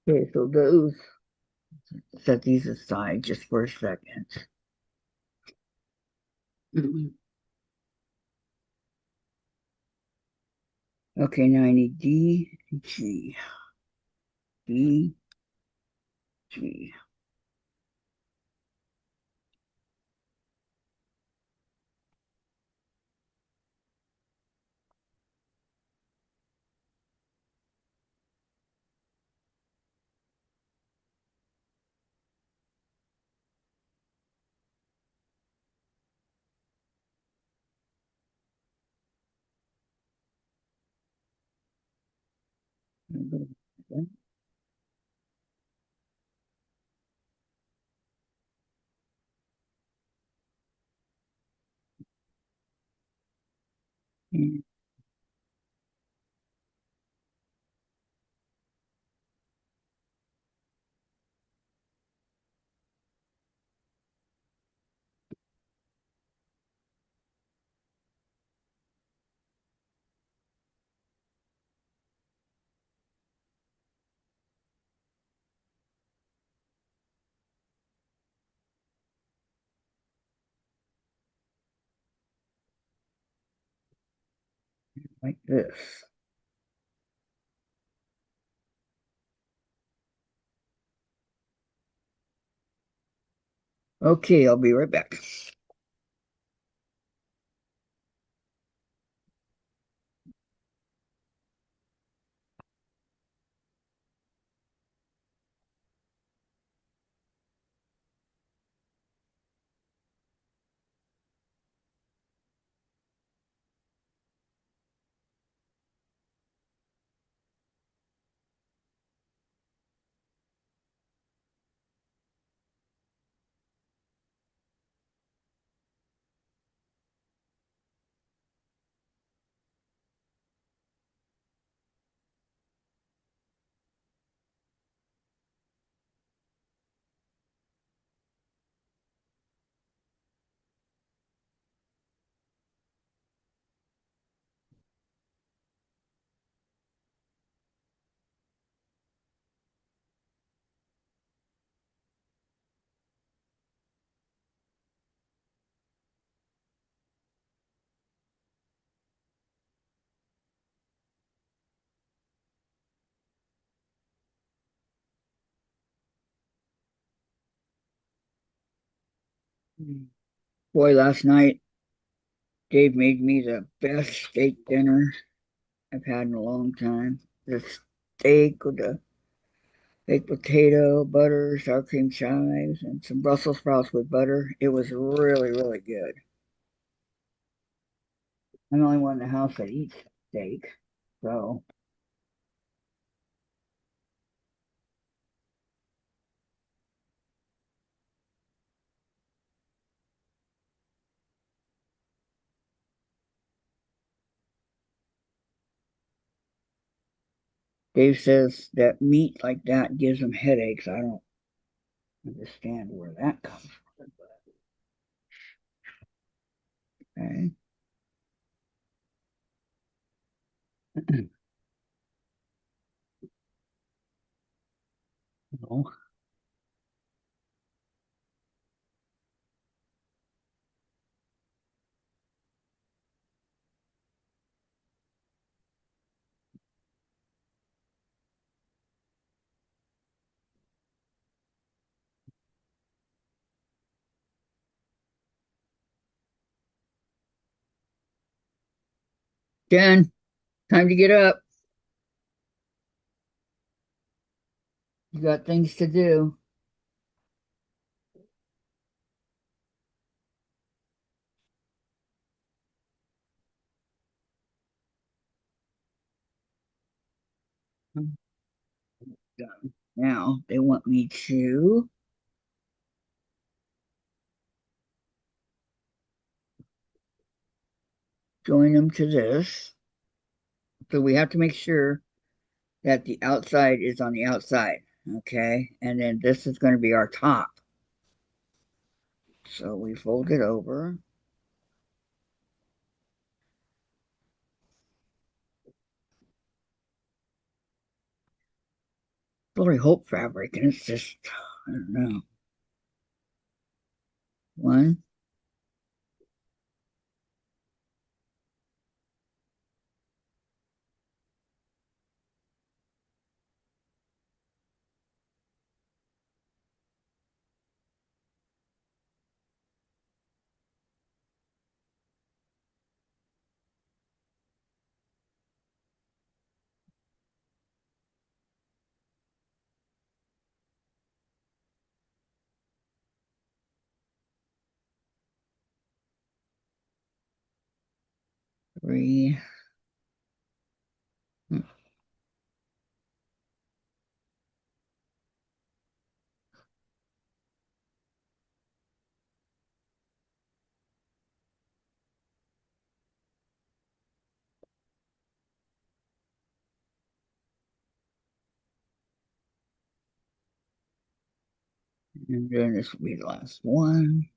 Okay, so those, set these aside just for a second. Mhm. Okay, now I need D, G, D, G. Like this. Okay, I'll be right back. Boy, last night Dave made me the best steak dinner I've had in a long time. The steak with the baked potato, butter, sour cream chives, and some Brussels sprouts with butter. It was really, really good. I'm the only one in the house that eats steak. So Dave says that meat like that gives him headaches. I don't understand where that comes from. Okay. No. Jen, time to get up. You got things to do. Done. Now they want me to join them to this. So we have to make sure that the outside is on the outside. Okay. And then this is going to be our top. So we fold it over. Really Holt fabric, and it's just, I don't know. One, 3, And then this will be the last one.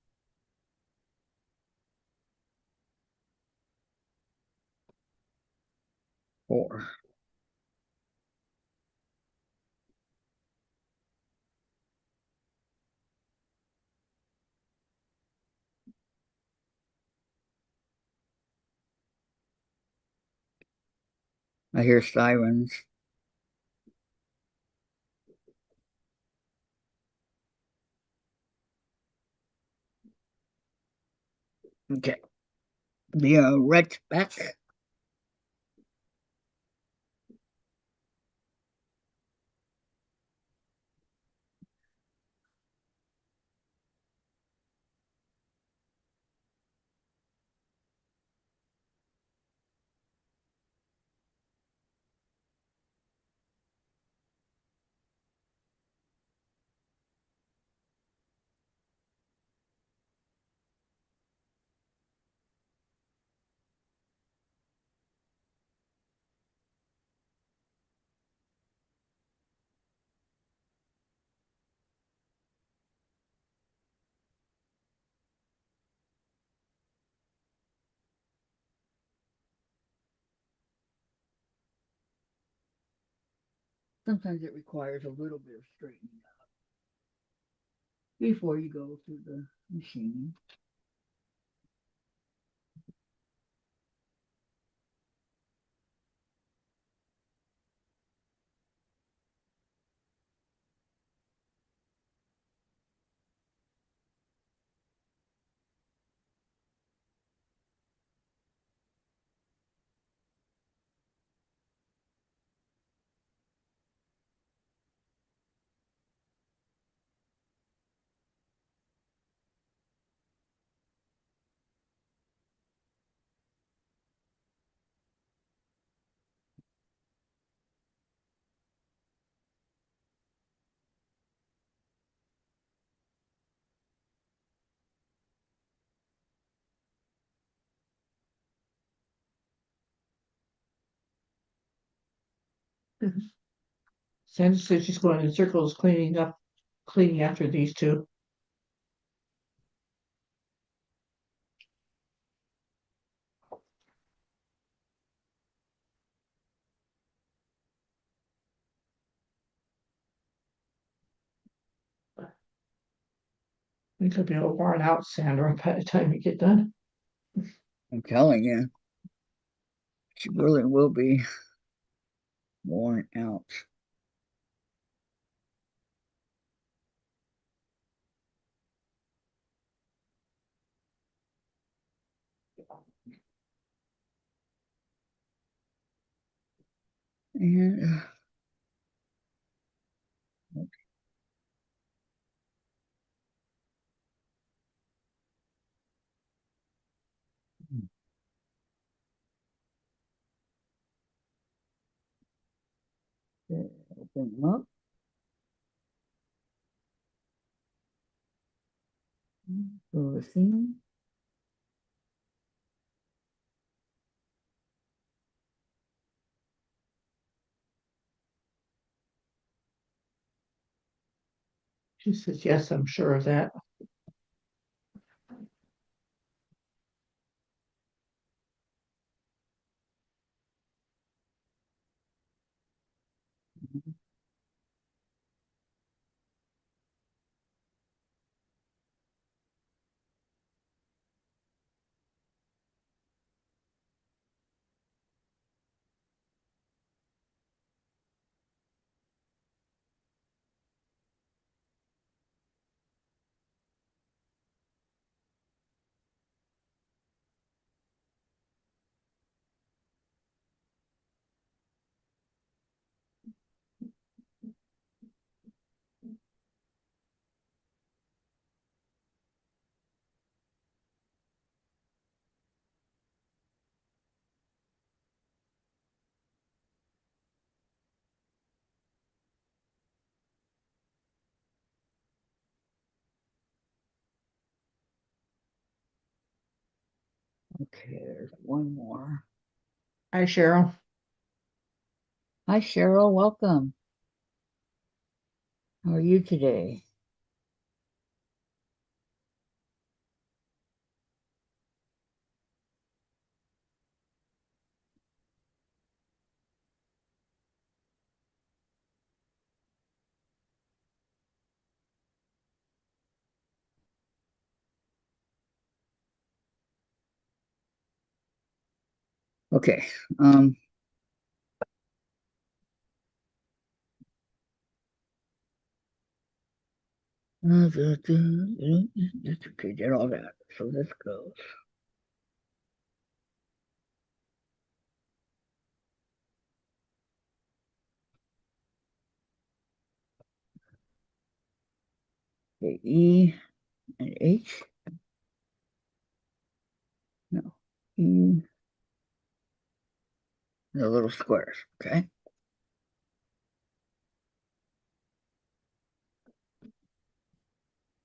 4. I hear sirens. Okay. The red back. Sometimes it requires a little bit of straightening up before you go through the machine. Sandra says she's going in circles cleaning after these two. You could be all worn out, Sandra, by the time you get done. I'm telling you, she really will be worn out. And open them up. Go to seam. She says, yes, I'm sure of that. Okay, there's one more. Hi, Cheryl. Hi, Cheryl. Welcome. How are you today? Okay. Um, okay, did all that. So this goes. Okay, E and H. No. E, the little squares. Okay.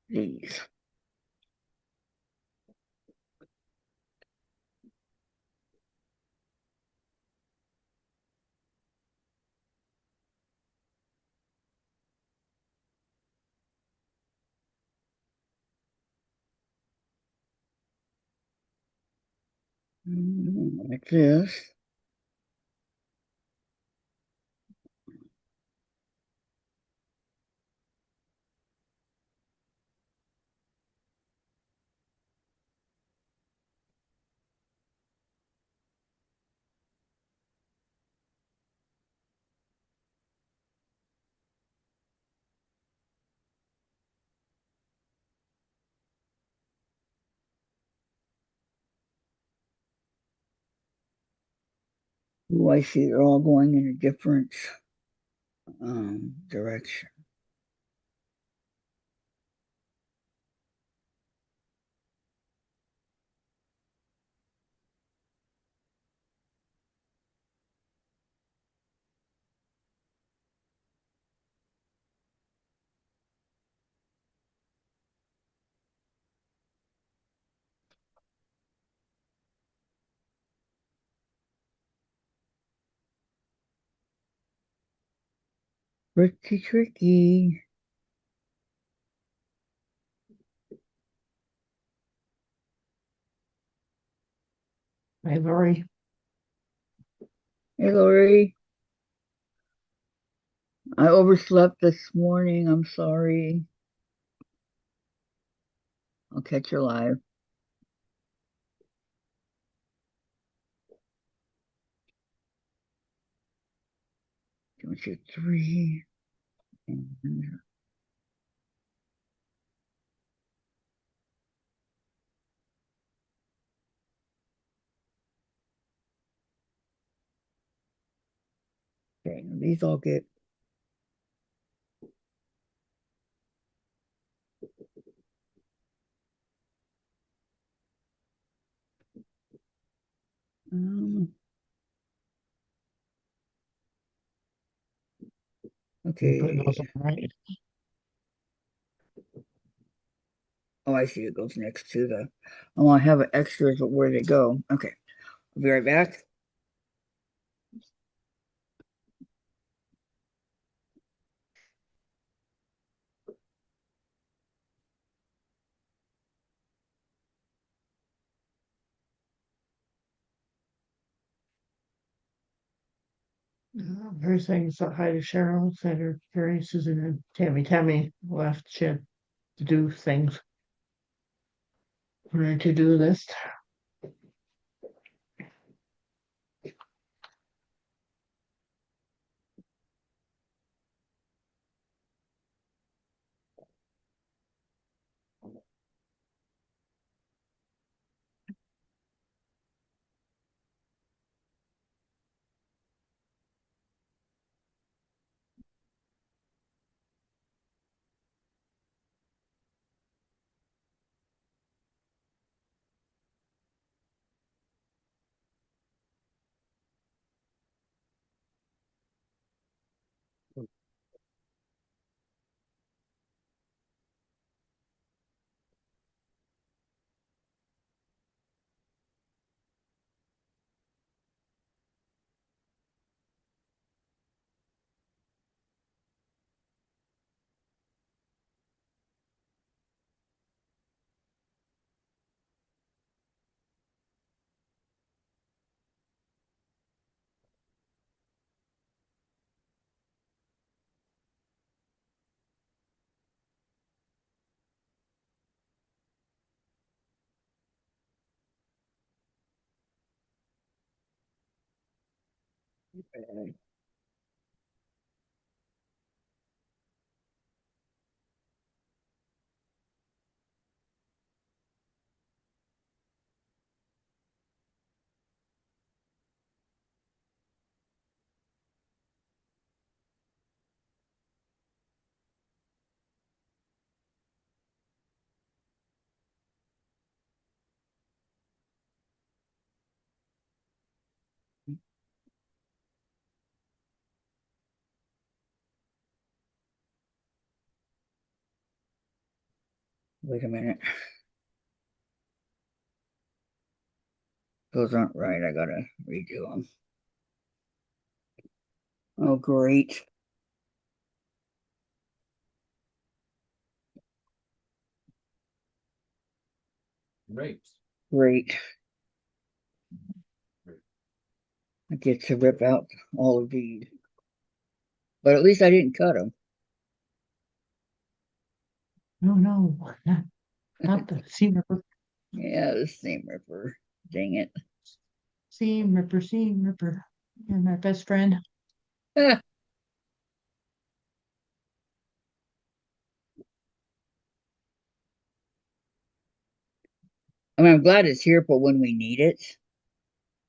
These. Like this. Oh, I see they're all going in a different direction. Pretty tricky. Hey, Lori, Hey, Lori. I overslept this morning. I'm sorry. I'll catch you live. 2, 2, 3. And, okay, these all get. Um, you putting okay. those on right? Oh, I see. It goes next to the. Oh, I have extras of where they go. Okay. I'll be right back. Her saying so hi to Cheryl, said her Carrie, Susan, and Tammy. Tammy left. She had to do things on her to-do list. Wait a minute. Those aren't right. I gotta redo them. Oh, great. Great. Great. I get to rip out all of these. But at least I didn't cut them. No, no, not the seam ripper. Yeah, the same ripper. Dang it. Seam ripper, seam ripper. You're my best friend. Ah, I mean, I'm glad it's here for when we need it,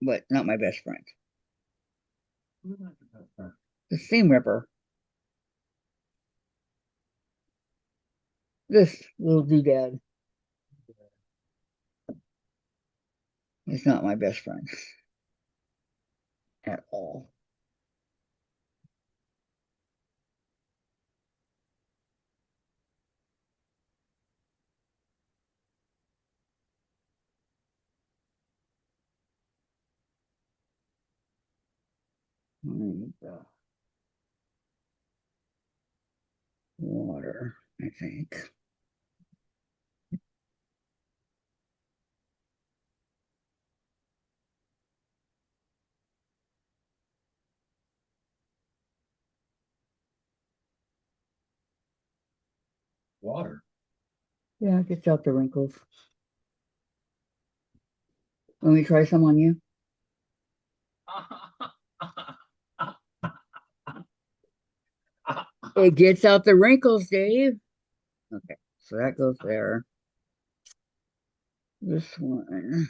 but not my best friend. The seam ripper. This little doodad is not my best friend at all. And, water, I think. Water. Yeah, it gets out the wrinkles. Let me try some on you. It gets out the wrinkles, Dave. Okay, so that goes there. This one.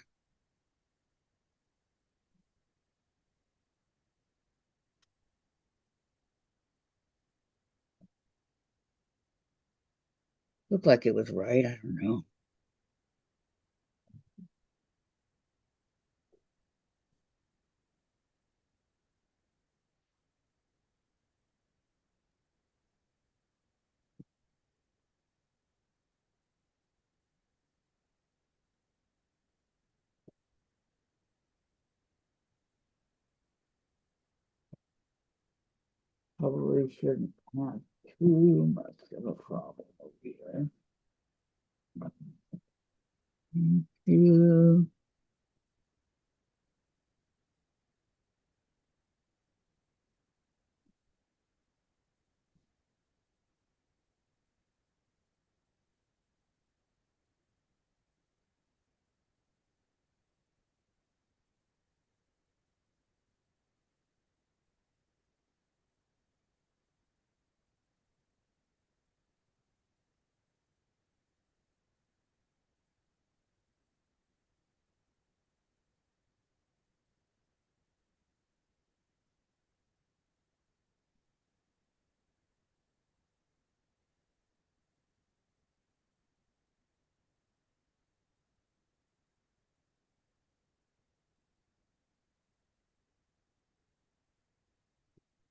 Looked like it was right. I don't know. Probably shouldn't have too much of a problem over here. Thank you.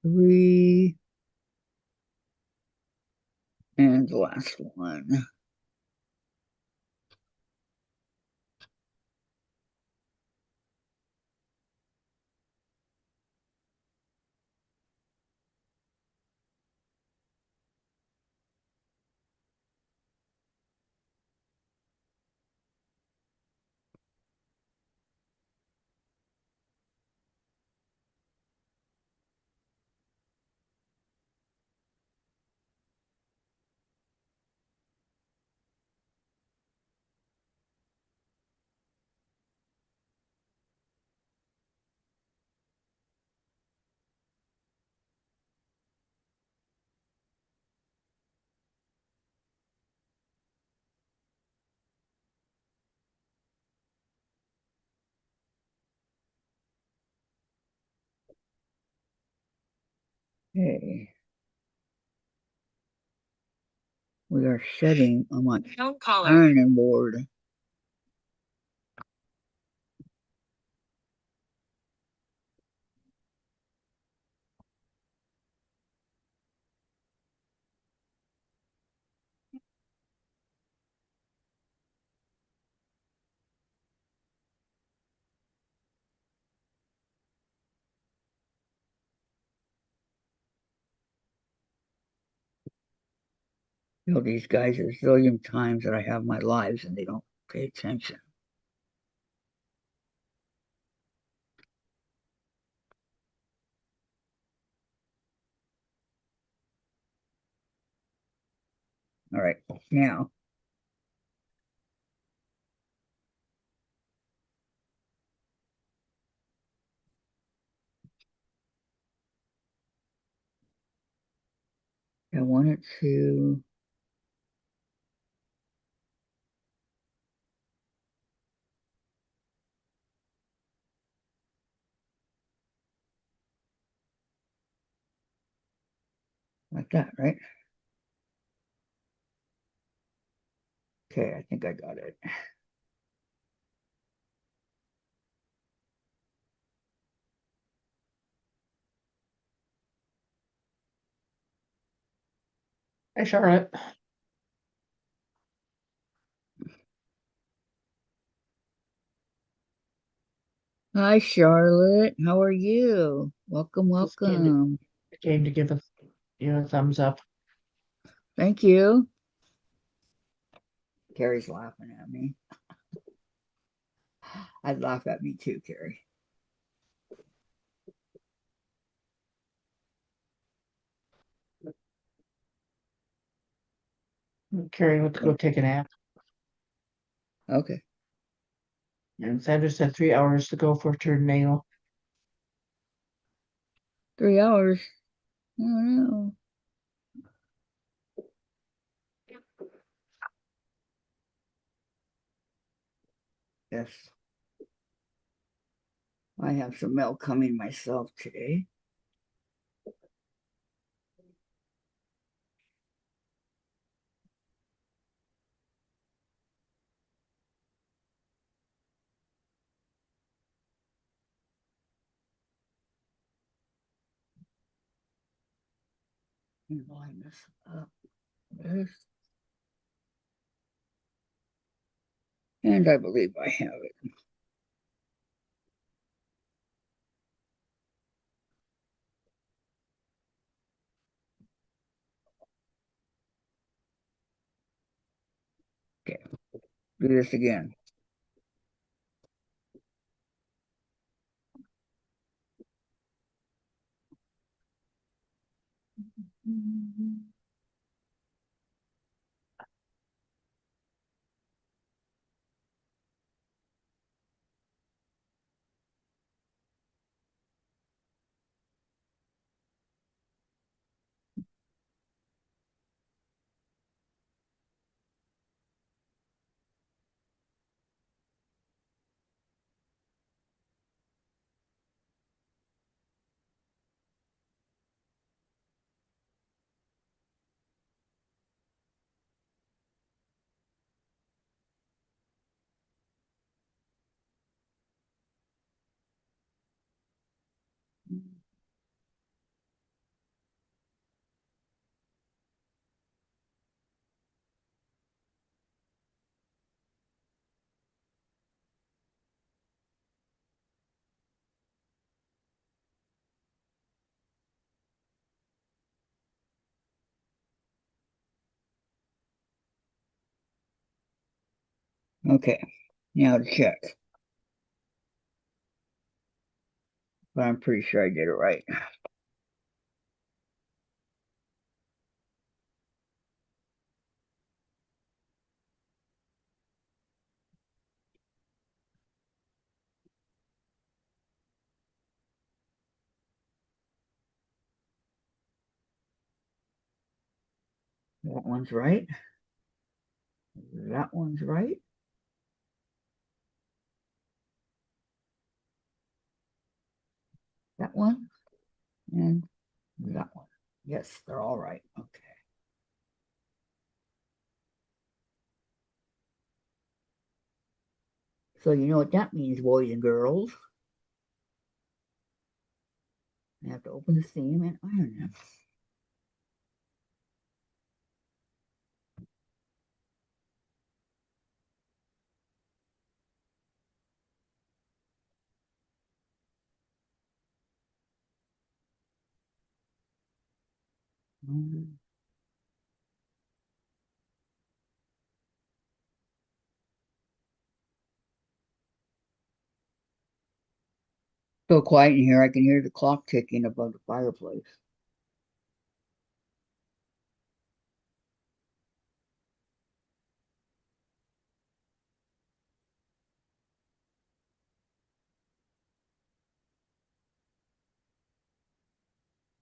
Three. And the last one. Okay. We are setting on my ironing board. You know, these guys, a zillion times that I have my lives and they don't pay attention. All right, now I want it to like that, right? Okay, I think I got it. Hey, Charlotte. Hi, Charlotte. How are you? Welcome, Just came to give us a thumbs up. Thank you. Carrie's laughing at me. I'd laugh at me too, Carrie. Carrie went to go take a nap. Okay. And Sandra said 3 hours to go for a tornado. 3 hours. I don't know. Yes. I have some mail coming myself today. Line this up. This. And I believe I have it. Okay. Do this again. Okay. Now to check. But I'm pretty sure I did it right. That one's right. That one's right. That one. And That one. Yes, they're all right. Okay. So you know what that means, boys and girls. I have to open the seam and iron them. Mm. So quiet in here, I can hear the clock ticking above the fireplace.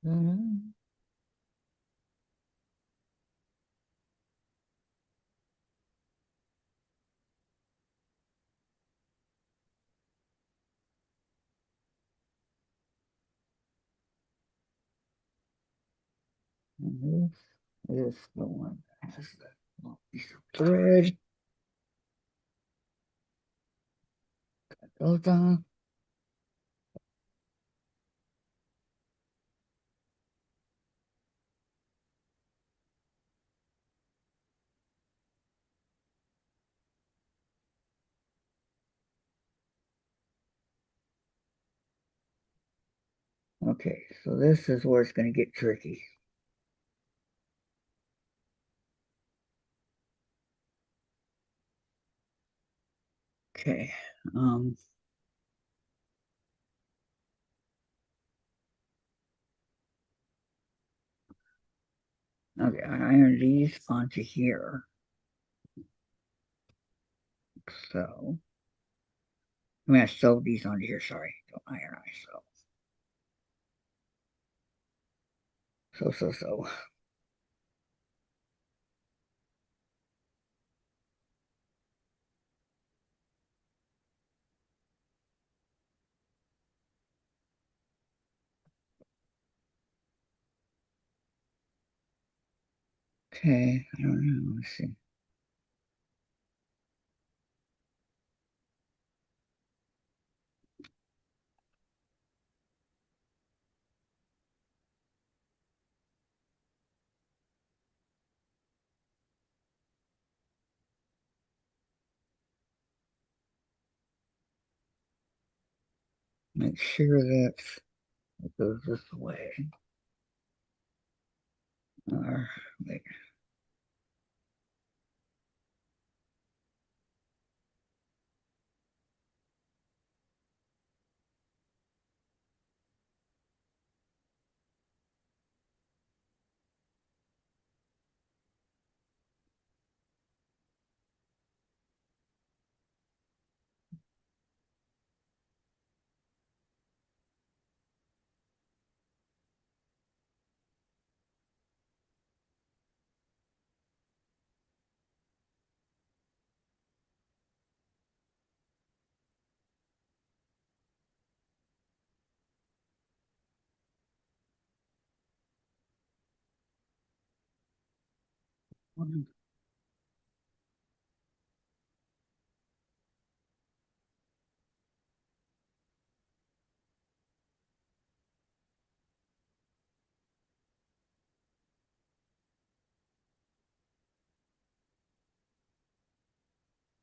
Mhm. And this is the one that has the little piece of thread. Goes down. Okay, so this is where it's going to get tricky. Okay. Um, okay, I iron these onto here. So, I mean, I sewed these onto here, sorry. Don't iron, I sew. So. Okay, I don't know. Let's see. Make sure that it goes this way. Or, wait.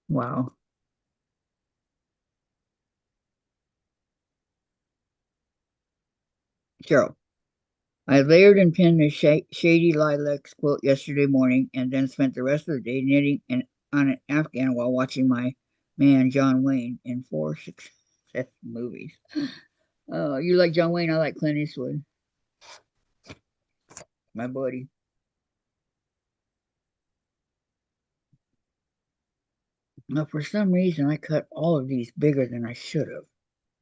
Wow. Cheryl. I layered and pinned a shady lilacs quilt yesterday morning and then spent the rest of the day knitting on an Afghan while watching my man John Wayne in 4 successive movies. Oh, you like John Wayne? I like Clint Eastwood, my buddy. Now, for some reason, I cut all of these bigger than I should have,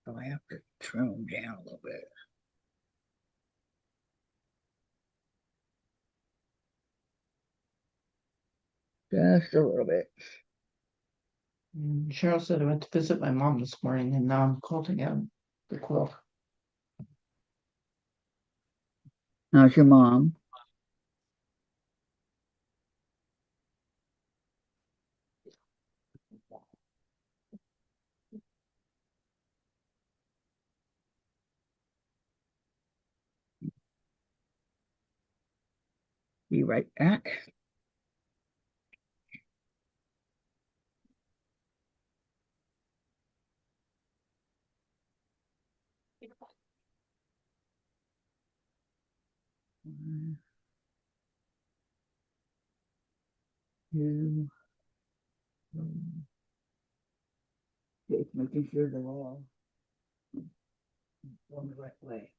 so I have to trim them down a little bit. Just a little bit. Cheryl said I went to visit my mom this morning and now I'm quilting out the quilt. How's your mom? Be right back. One, two, just making sure they're all going the right way.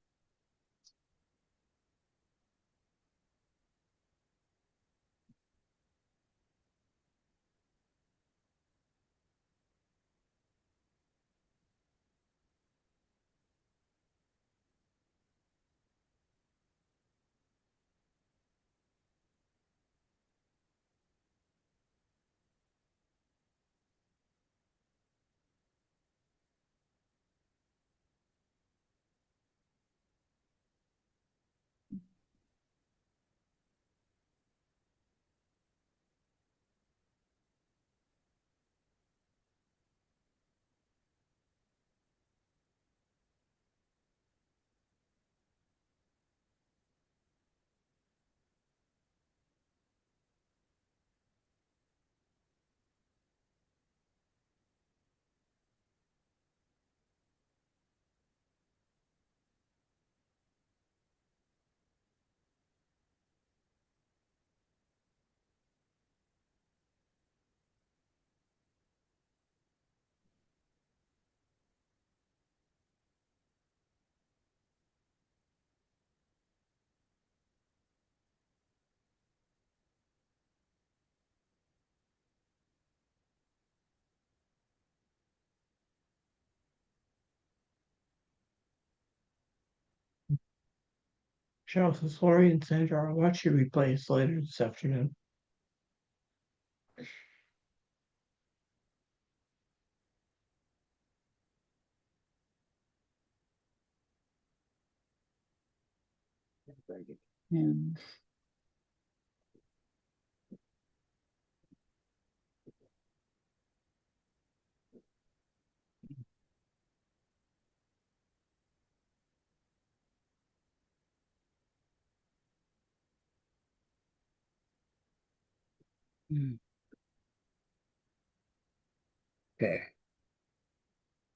Cheryl says Lori and Sandra, I'll watch you replays later this afternoon. And okay,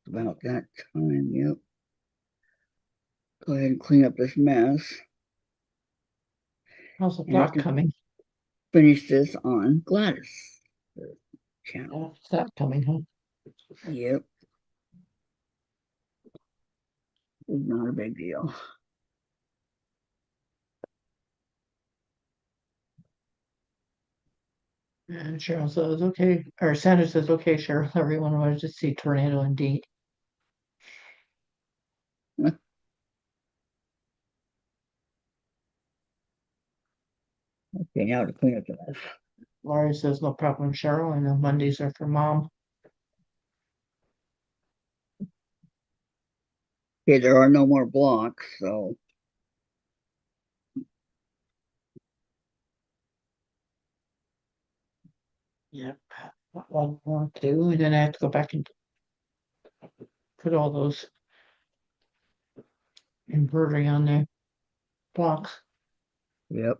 about that time. Yep. Go ahead and clean up this mess. How's the And I block can coming? finish this on Gladys' channel. How's that coming, huh? Yep. It's not a big deal. And Cheryl says, okay, or Sandra says, okay, Cheryl, everyone wanted to see tornado indeed. Okay, now to clean up the mess. Laurie says, no problem, Cheryl. I know Mondays are for mom. Okay, there are no more blocks, so Yep. One more, two, and then I have to go back and put all those embroidery on the blocks. yep.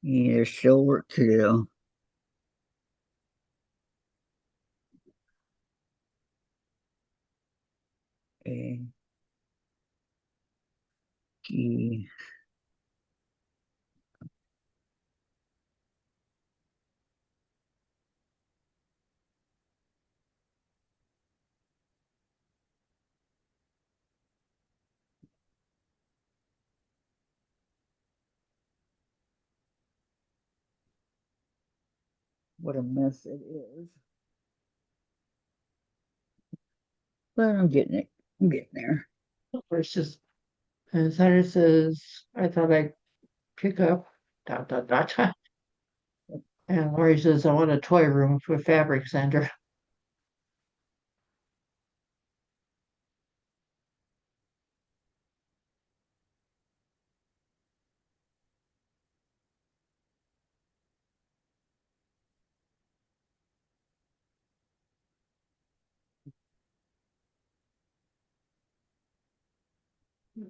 Yeah, there's still work to do. Okay. Okay. What a mess it is. But I'm getting it. I'm getting there. Versus, and Sandra says, I thought I'd pick up dot dot dot. And Laurie says, I want a toy room for fabric, Sandra.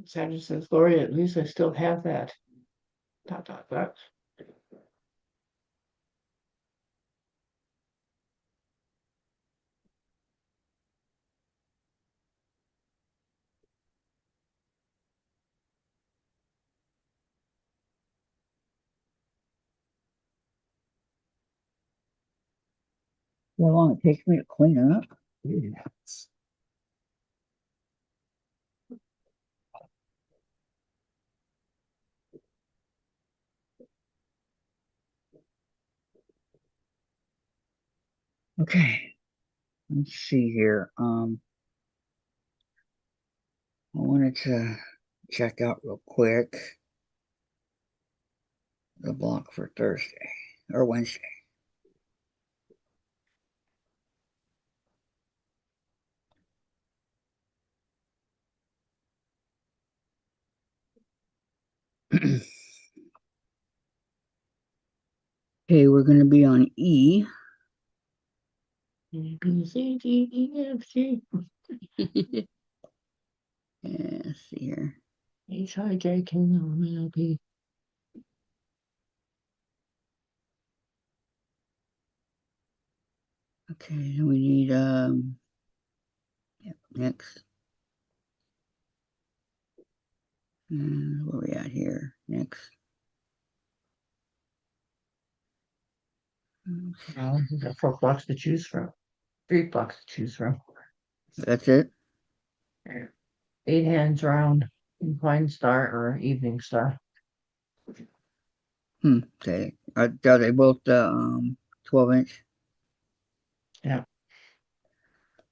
Sandra says, Gloria, at least I still have that. Dot, dot, dot. How long it takes me to clean it up? Yes. Okay. Let's see here. I wanted to check out real quick the block for Thursday or Wednesday. Okay, we're going to be on E. A, B, C, D, E, F, G, Yeah, let's see here. H, I, J, K, L, M, N, O, P. Okay, then we need next. And where are we at here? Next. Well, you've got 4 blocks to choose from. 3 blocks to choose from. That's it. 8 hands round, inclined star or evening star. Okay. Are they both 12-inch? Yeah.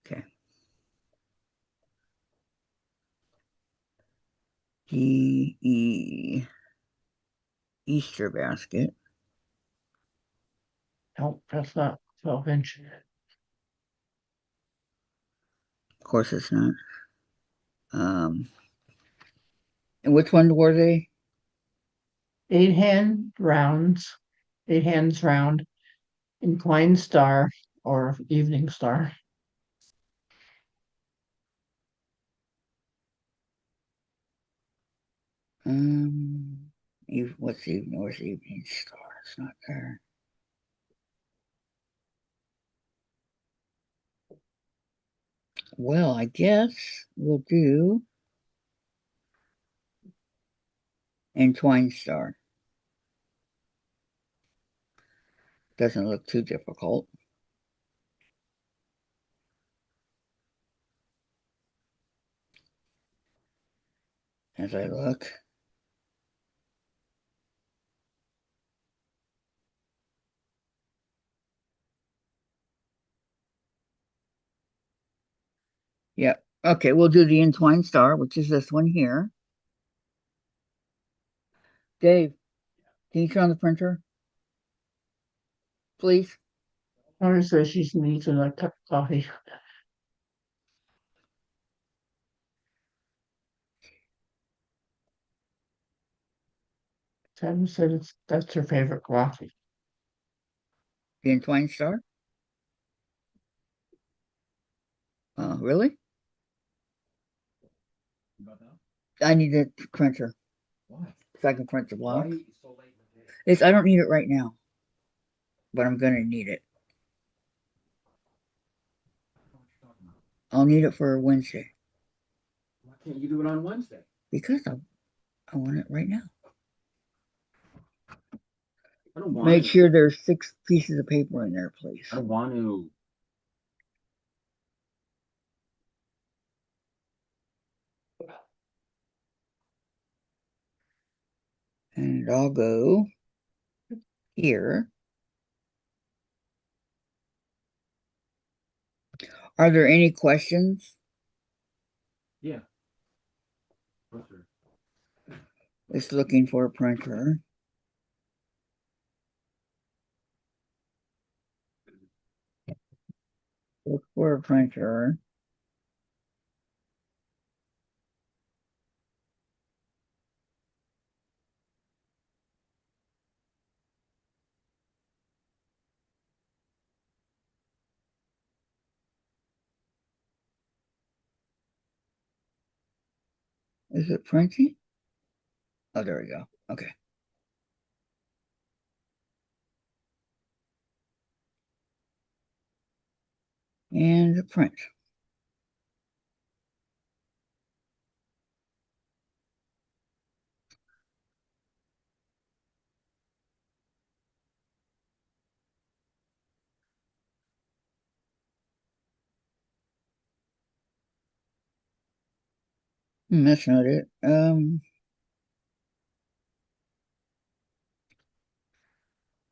Okay. E Easter basket. Nope, that's not 12-inch. Of course it's not. And which one were they? 8 rounds, 8 hands round, inclined star or evening star. What's the North Evening Star? It's not there. Well, I guess we'll do Entwined Star. Doesn't look too difficult. As I look. Yep. Okay, we'll do the Entwined Star, which is this one here. Dave, can you turn on the printer? Please. Laura says she needs a cup of coffee. Sam said that's her favorite coffee. The Entwined Star? Really? I need a printer. Why? So I can print the block. Why so late in the day? I don't need it right now, but I'm gonna need it. I'll need it for Wednesday Why can't you do it on Wednesday? because I want it right now. I don't want Make to. sure there's 6 pieces of paper in there, please. I don't want to. And I'll go here. Are there any questions? Yeah. What's her? It's looking for a printer. Look for a printer. Is it printing? Oh, there we go. Okay. And print. That's not it.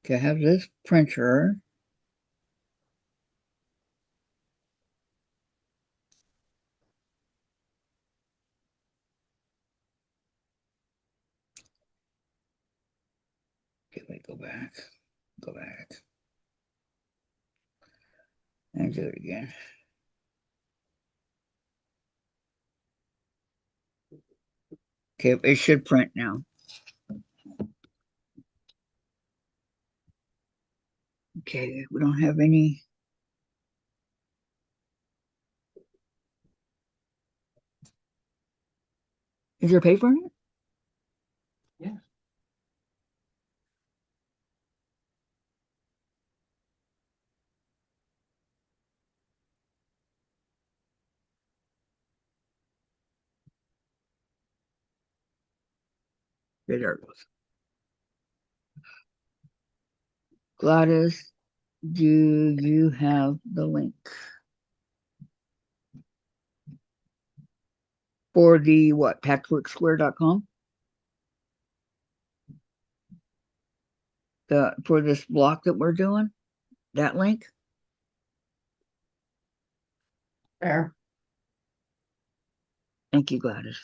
Okay, I have this printer. Okay, wait, go back. Go back. And do it again. Okay, it should print now. Okay, we don't have any. Is there paper in it? Yeah. Okay, there it goes. Gladys, do you have the link for the what? Patchworksquare.com? The for this block that we're doing? That link? There. Thank you, Gladys.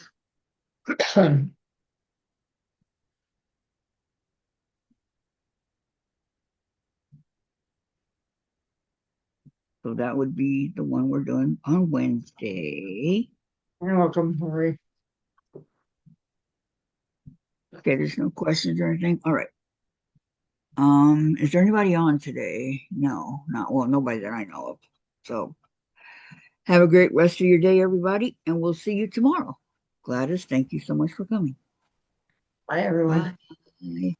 So that would be the one we're doing on Wednesday. You're welcome, Marie. Okay, there's no questions or anything. All right. Is there anybody on today? No, not well, nobody that I know of. So have a great rest of your day, everybody, and we'll see you tomorrow. Gladys, thank you so much for coming. Bye, everyone. Bye.